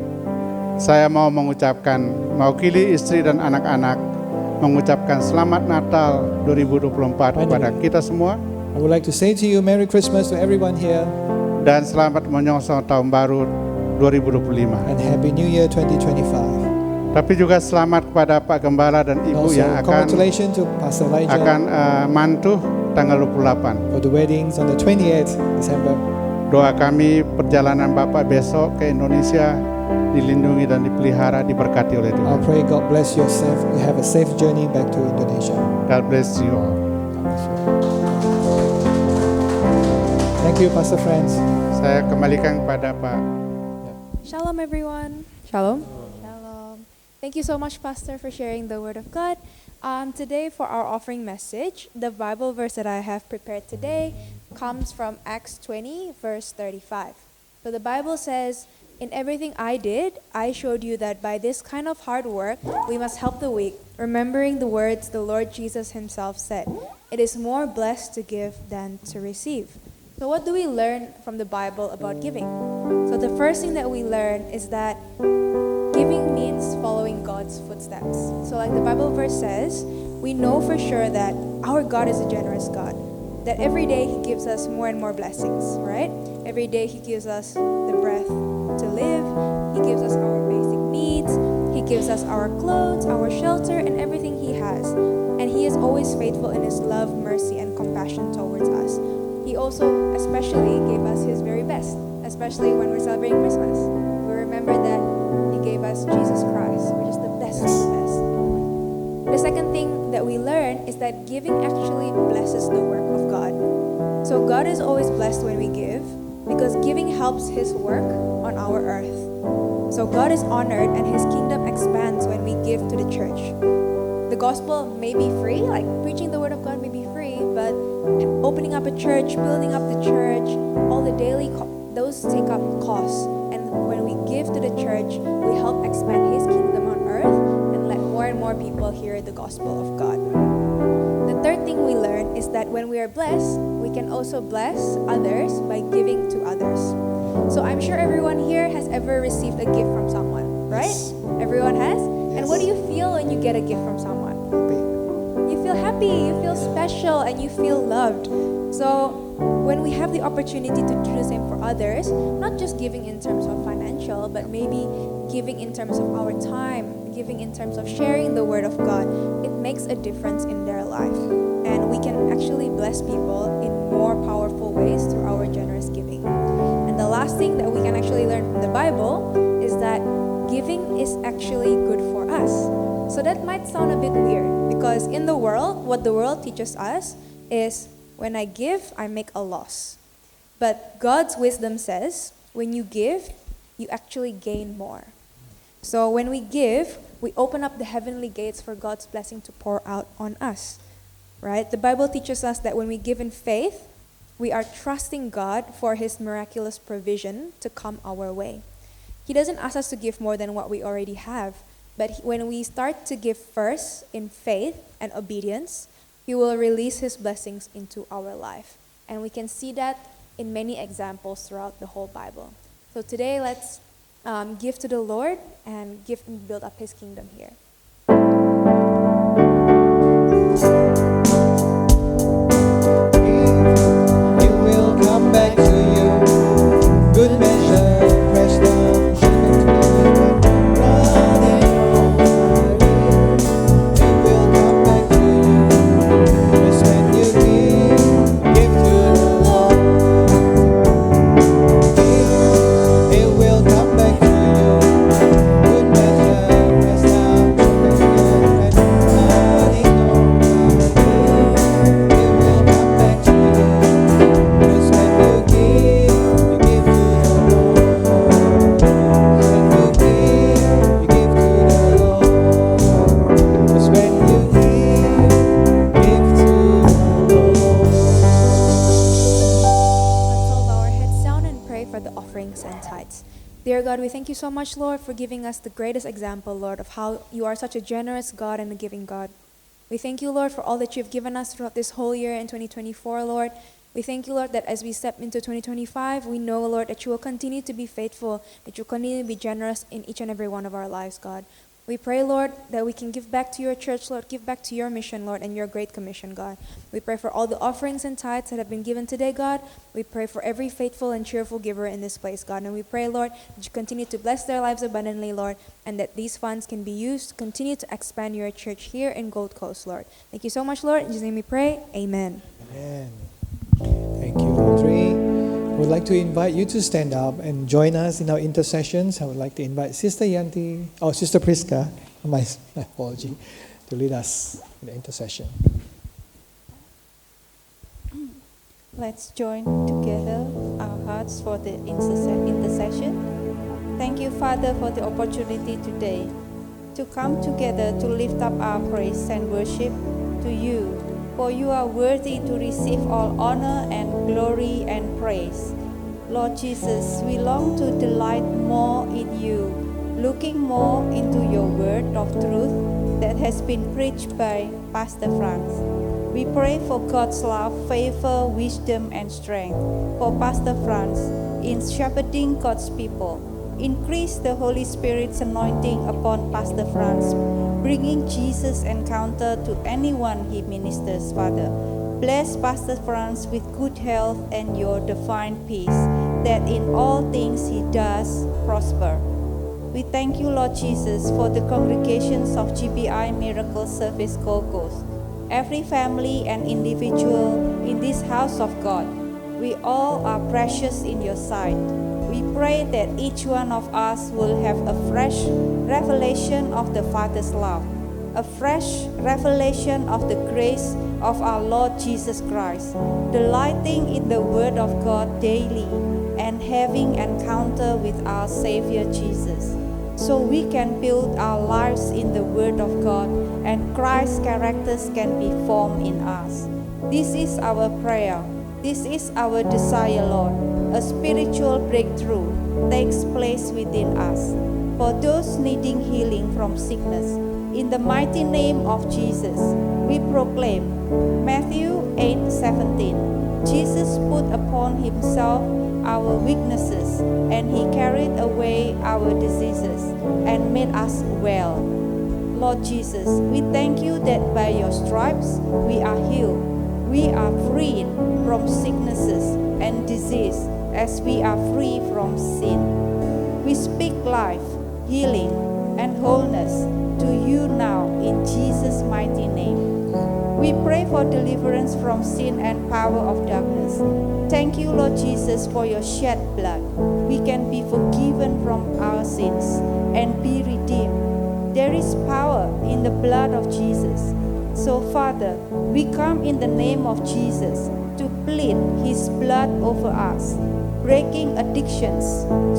saya mau mewakili istri dan anak-anak mengucapkan selamat Natal 2024 kepada kita semua I would like to say to you, Merry Christmas to everyone here dan selamat menyongsong tahun baru 2025. and Happy New Year 2025. Tapi juga selamat kepada Pak Gembala dan Ibu Also, yang akan congratulations to Pastor Elijah mantuh tanggal 28. for the weddings on the 28th December. Doa kami perjalanan Bapak besok ke Indonesia dilindungi dan dipelihara, diberkati oleh I Tuhan. pray God bless you. You have a safe journey back to Indonesia. God bless you all. Thank you, Pastor Franz. Saya kembalikan kepada Pak. Shalom, everyone. Shalom. Shalom. Thank you so much, Pastor, for sharing the Word of God. Today, for our offering message, the Bible verse that I have prepared today comes from Acts 20, verse 35. So the Bible says, "In everything I did, I showed you that by this kind of hard work, we must help the weak, remembering the words the Lord Jesus himself said, 'It is more blessed to give than to receive.'" So what do we learn from the Bible about giving? So the first thing that we learn is that giving means following God's footsteps. So like the Bible verse says, we know for sure that our God is a generous God. That every day He gives us more and more blessings, right? Every day He gives us the breath to live. He gives us our basic needs. He gives us our clothes, our shelter, and everything He has. And He is always faithful in His love, mercy, and compassion towards us. He also especially gave us His very best, especially when we're celebrating Christmas. We remember that He gave us Jesus Christ, which is the best of the best. The second thing that we learn is that giving actually blesses the work of God. So God is always blessed when we give, because giving helps His work on our earth. So God is honored and His kingdom expands when we give to the church. The gospel may be free, like preaching the word of God may be free, but opening up a church, building up the church, all the daily, those take up costs. And when we give to the church, we help expand His kingdom on earth and let more and more people hear the gospel of God. The third thing we learn is that when we are blessed, we can also bless others by giving to others. So I'm sure everyone here has ever received a gift from someone, right? Everyone has? And what do you feel when you get a gift from someone? You feel happy, you feel special, and you feel loved. So when we have the opportunity to do the same for others, not just giving in terms of financial, but maybe giving in terms of our time, giving in terms of sharing the word of God, it makes a difference in their life. And we can actually bless people in more powerful ways through our generous giving. And the last thing that we can actually learn from the Bible is that giving is actually good for us. So that might sound a bit weird, because in the world, what the world teaches us is when I give, I make a loss. But God's wisdom says, when you give, you actually gain more. So when we give, we open up the heavenly gates for God's blessing to pour out on us, right? The Bible teaches us that when we give in faith, we are trusting God for His miraculous provision to come our way. He doesn't ask us to give more than what we already have, but when we start to give first in faith and obedience, He will release His blessings into our life. And we can see that in many examples throughout the whole Bible. So today, let's give to the Lord and give and build up His kingdom here. It will come back to you. Good measure, pressed down, shaken God, we thank you so much, Lord, for giving us the greatest example, Lord, of how you are such a generous God and a giving God. We thank you, Lord, for all that you've given us throughout this whole year in 2024, Lord. We thank you, Lord, that as we step into 2025, we know, Lord, that you will continue to be faithful, that you'll continue to be generous in each and every one of our lives, God. We pray, Lord, that we can give back to your church, Lord, give back to your mission, Lord, and your great commission, God. We pray for all the offerings and tithes that have been given today, God. We pray for every faithful and cheerful giver in this place, God. And we pray, Lord, that you continue to bless their lives abundantly, Lord, and that these funds can be used to continue to expand your church here in Gold Coast, Lord. Thank you so much, Lord. In Jesus' name we pray. Amen. Amen. Thank you, Audrey. I would like to invite you to stand up and join us in our intercessions. I would like to invite Sister Sister Priska, my apology, to lead us in the intercession. Let's join together our hearts for the intercession. Thank you, Father, for the opportunity today to come together to lift up our praise and worship to you. For you are worthy to receive all honor and glory and praise. Lord Jesus, we long to delight more in you, looking more into your word of truth that has been preached by Pastor Franz. We pray for God's love, favor, wisdom, and strength for Pastor Franz in shepherding God's people. Increase the Holy Spirit's anointing upon Pastor Franz, bringing Jesus' encounter to anyone he ministers, Father. Bless Pastor Franz with good health and your divine peace, that in all things he does prosper. We thank you, Lord Jesus, for the congregations of GBI Miracle Service Gold Coast, every family and individual in this house of God. We all are precious in your sight. We pray that each one of us will have a fresh revelation of the Father's love, a fresh revelation of the grace of our Lord Jesus Christ, delighting in the Word of God daily and having encounter with our Savior Jesus, so we can build our lives in the Word of God and Christ's characters can be formed in us. This is our prayer. This is our desire, Lord. A spiritual breakthrough takes place within us. For those needing healing from sickness, in the mighty name of Jesus, we proclaim Matthew 8:17. Jesus put upon himself our weaknesses, and he carried away our diseases and made us well. Lord Jesus, we thank you that by your stripes we are healed. We are freed from sicknesses and disease as we are free from sin. We speak life, healing, and wholeness to you now in Jesus' mighty name. We pray for deliverance from sin and power of darkness. Thank you, Lord Jesus, for your shed blood. We can be forgiven from our sins and be redeemed. There is power in the blood of Jesus. So, Father, we come in the name of Jesus to plead his blood over us, breaking addictions,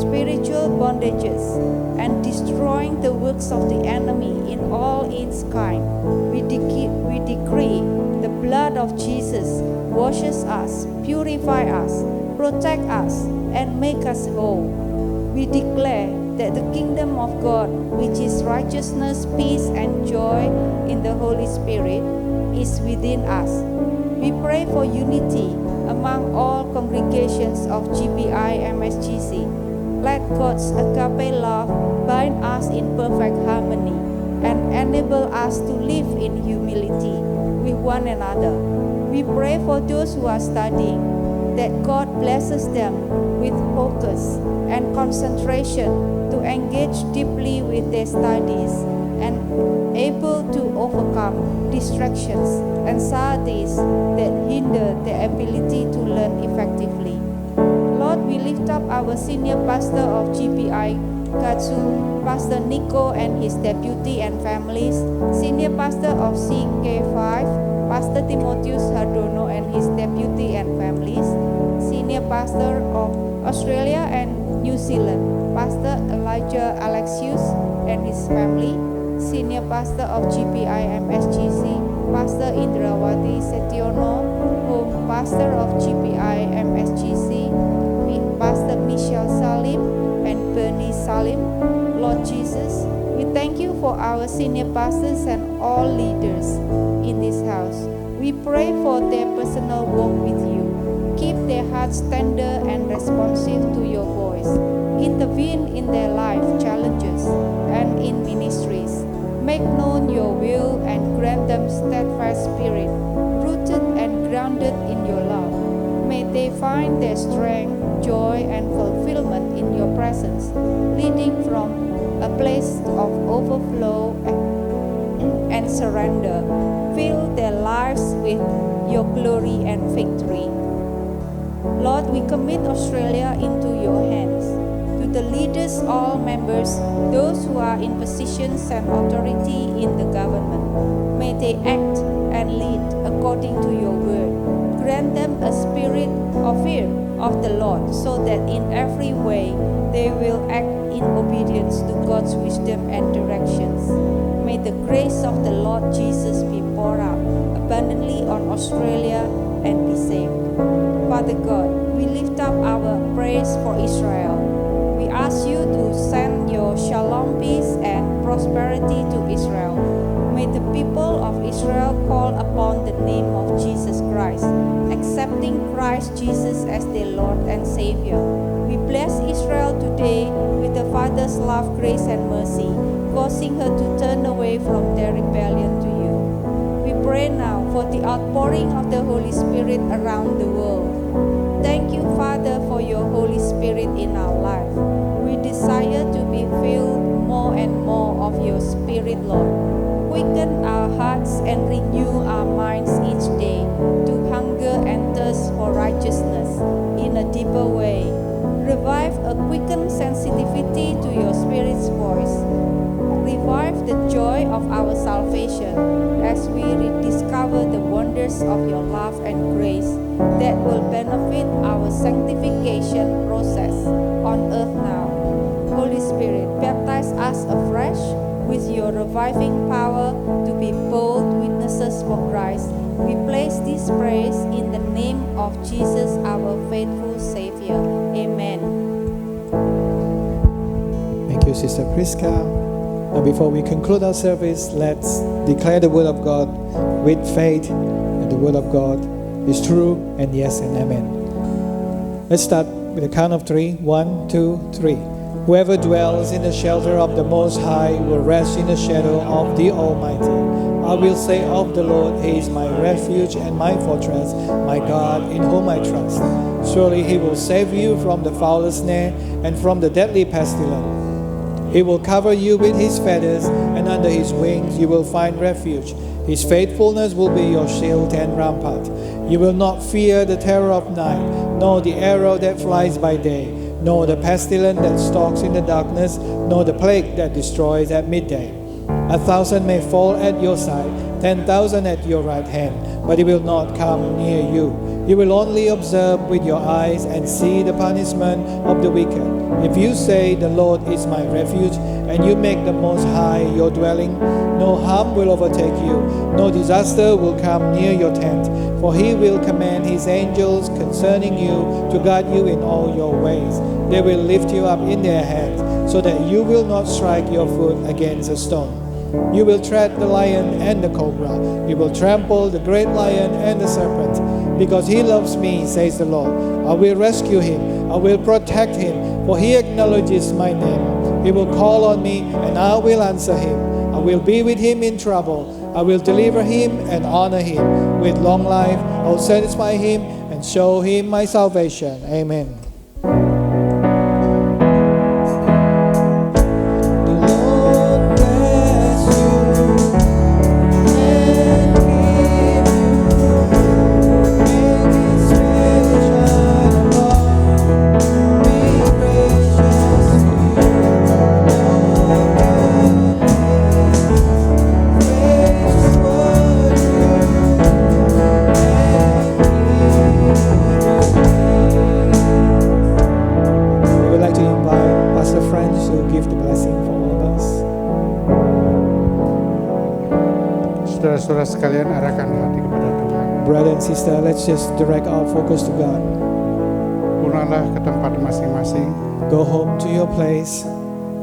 spiritual bondages, and destroying the works of the enemy in all its kind. We decree the blood of Jesus washes us, purify us, protect us, and make us whole. We declare that the kingdom of God, which is righteousness, peace, and joy in the Holy Spirit, is within us. We pray for unity among all congregations of GBI MSGC. Let God's agape love bind us in perfect harmony and enable us to live in humility with one another. We pray for those who are studying, that God blesses them with focus and concentration to engage deeply with their studies and able to overcome distractions, anxieties that hinder their ability to learn effectively. Lord, we lift up our senior pastor of GBI Katsu, Pastor Nico and his deputy and families, senior pastor of CK5, Pastor Timotheus Hardono and his deputy and families, senior pastor of Australia and New Zealand, Pastor Elijah Alexius and his family, senior pastor of GBI MSGC, Pastor Indrawati Setiono, home pastor of GBI MSGC, Pastor Michelle Salim, and Bernie Salim. Lord Jesus, we thank you for our senior pastors and all leaders in this house. We pray for their personal walk with you. Keep their hearts tender and responsive to your voice. Intervene in their life challenges and in ministries. Make known your will and grant them steadfast spirit, rooted and grounded in your love. May they find their strength, joy, and fulfillment in your presence, leading from a place of overflow and surrender. Fill their lives with your glory and victory. Lord, we commit Australia into your hands. To the leaders, all members, those who are in positions and authority in the government, may they act and lead according to your word. Grant them a spirit of fear of the Lord, so that in every way they will act in obedience to God's wisdom and directions. May the grace of the Lord Jesus be poured out abundantly on Australia and be saved. Father God, we lift up our praise for Israel. We ask you to send your shalom, peace, and prosperity to Israel. May the people of Israel call upon the name of Jesus Christ, accepting Christ Jesus as their Lord and Savior. We bless Israel today with the Father's love, grace, and mercy, causing her to turn away from their rebellion to you. We pray now for the outpouring of the Holy Spirit around the world. Thank you, Father, for your Holy Spirit in our life. We desire to be filled more and more of your Spirit, Lord. Quicken our hearts and renew our minds each day to hunger and thirst for righteousness in a deeper way. Revive a quickened sensitivity to your Spirit's voice. Revive the joy of our salvation as we rediscover the wonders of your love and grace that will benefit our sanctification process on earth now. Holy Spirit, baptize us afresh with your reviving power to be bold witnesses for Christ. We place this praise in the name of Jesus, our faithful Savior. Amen. Thank you, Sister Priska. And before we conclude our service, let's declare the word of God with faith. And the word of God is true, and yes and amen. Let's start with a count of 3. 1, 2, 3. Whoever dwells in the shelter of the Most High will rest in the shadow of the Almighty. I will say of the Lord, He is my refuge and my fortress, my God in whom I trust. Surely He will save you from the foulest snare and from the deadly pestilence. He will cover you with His feathers, and under His wings you will find refuge. His faithfulness will be your shield and rampart. You will not fear the terror of night, nor the arrow that flies by day, nor the pestilence that stalks in the darkness, nor the plague that destroys at midday. 1,000 may fall at your side, 10,000 at your right hand, but it will not come near you. You will only observe with your eyes and see the punishment of the wicked. If you say, the Lord is my refuge, and you make the Most High your dwelling, no harm will overtake you, no disaster will come near your tent. For He will command His angels concerning you to guard you in all your ways. They will lift you up in their hands, so that you will not strike your foot against a stone. You will tread the lion and the cobra. You will trample the great lion and the serpent. Because He loves me, says the Lord, I will rescue him. I will protect him, for he acknowledges my name. He will call on me, and I will answer him. I will be with him in trouble. I will deliver him and honor him. With long life, I will satisfy him and show him my salvation. Amen. Saudara-saudara sekalian, arahkan hati kepada Tuhan. Brother and sister, let's just direct our focus to God. Kuna pulanglah ke tempat masing-masing Go home to your place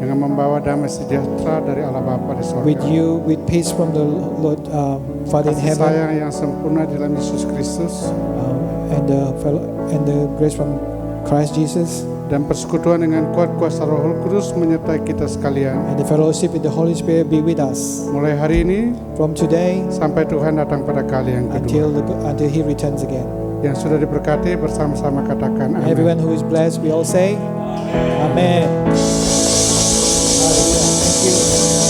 dengan membawa damai sejahtera dari Allah Bapa di sorga. with peace from the Lord Father in Kasih heaven, sayang yang sempurna di dalam Yesus Kristus and the grace from Christ Jesus, dan persekutuan dengan kuat kuasa Roh Kudus menyertai kita sekalian. and the fellowship with the Holy Spirit be with us Mulai hari ini from today sampai Tuhan datang pada kali yang kedua. until He returns again. Yang sudah diberkati bersama-sama katakan amin. Everyone who is blessed, we all say, Amen.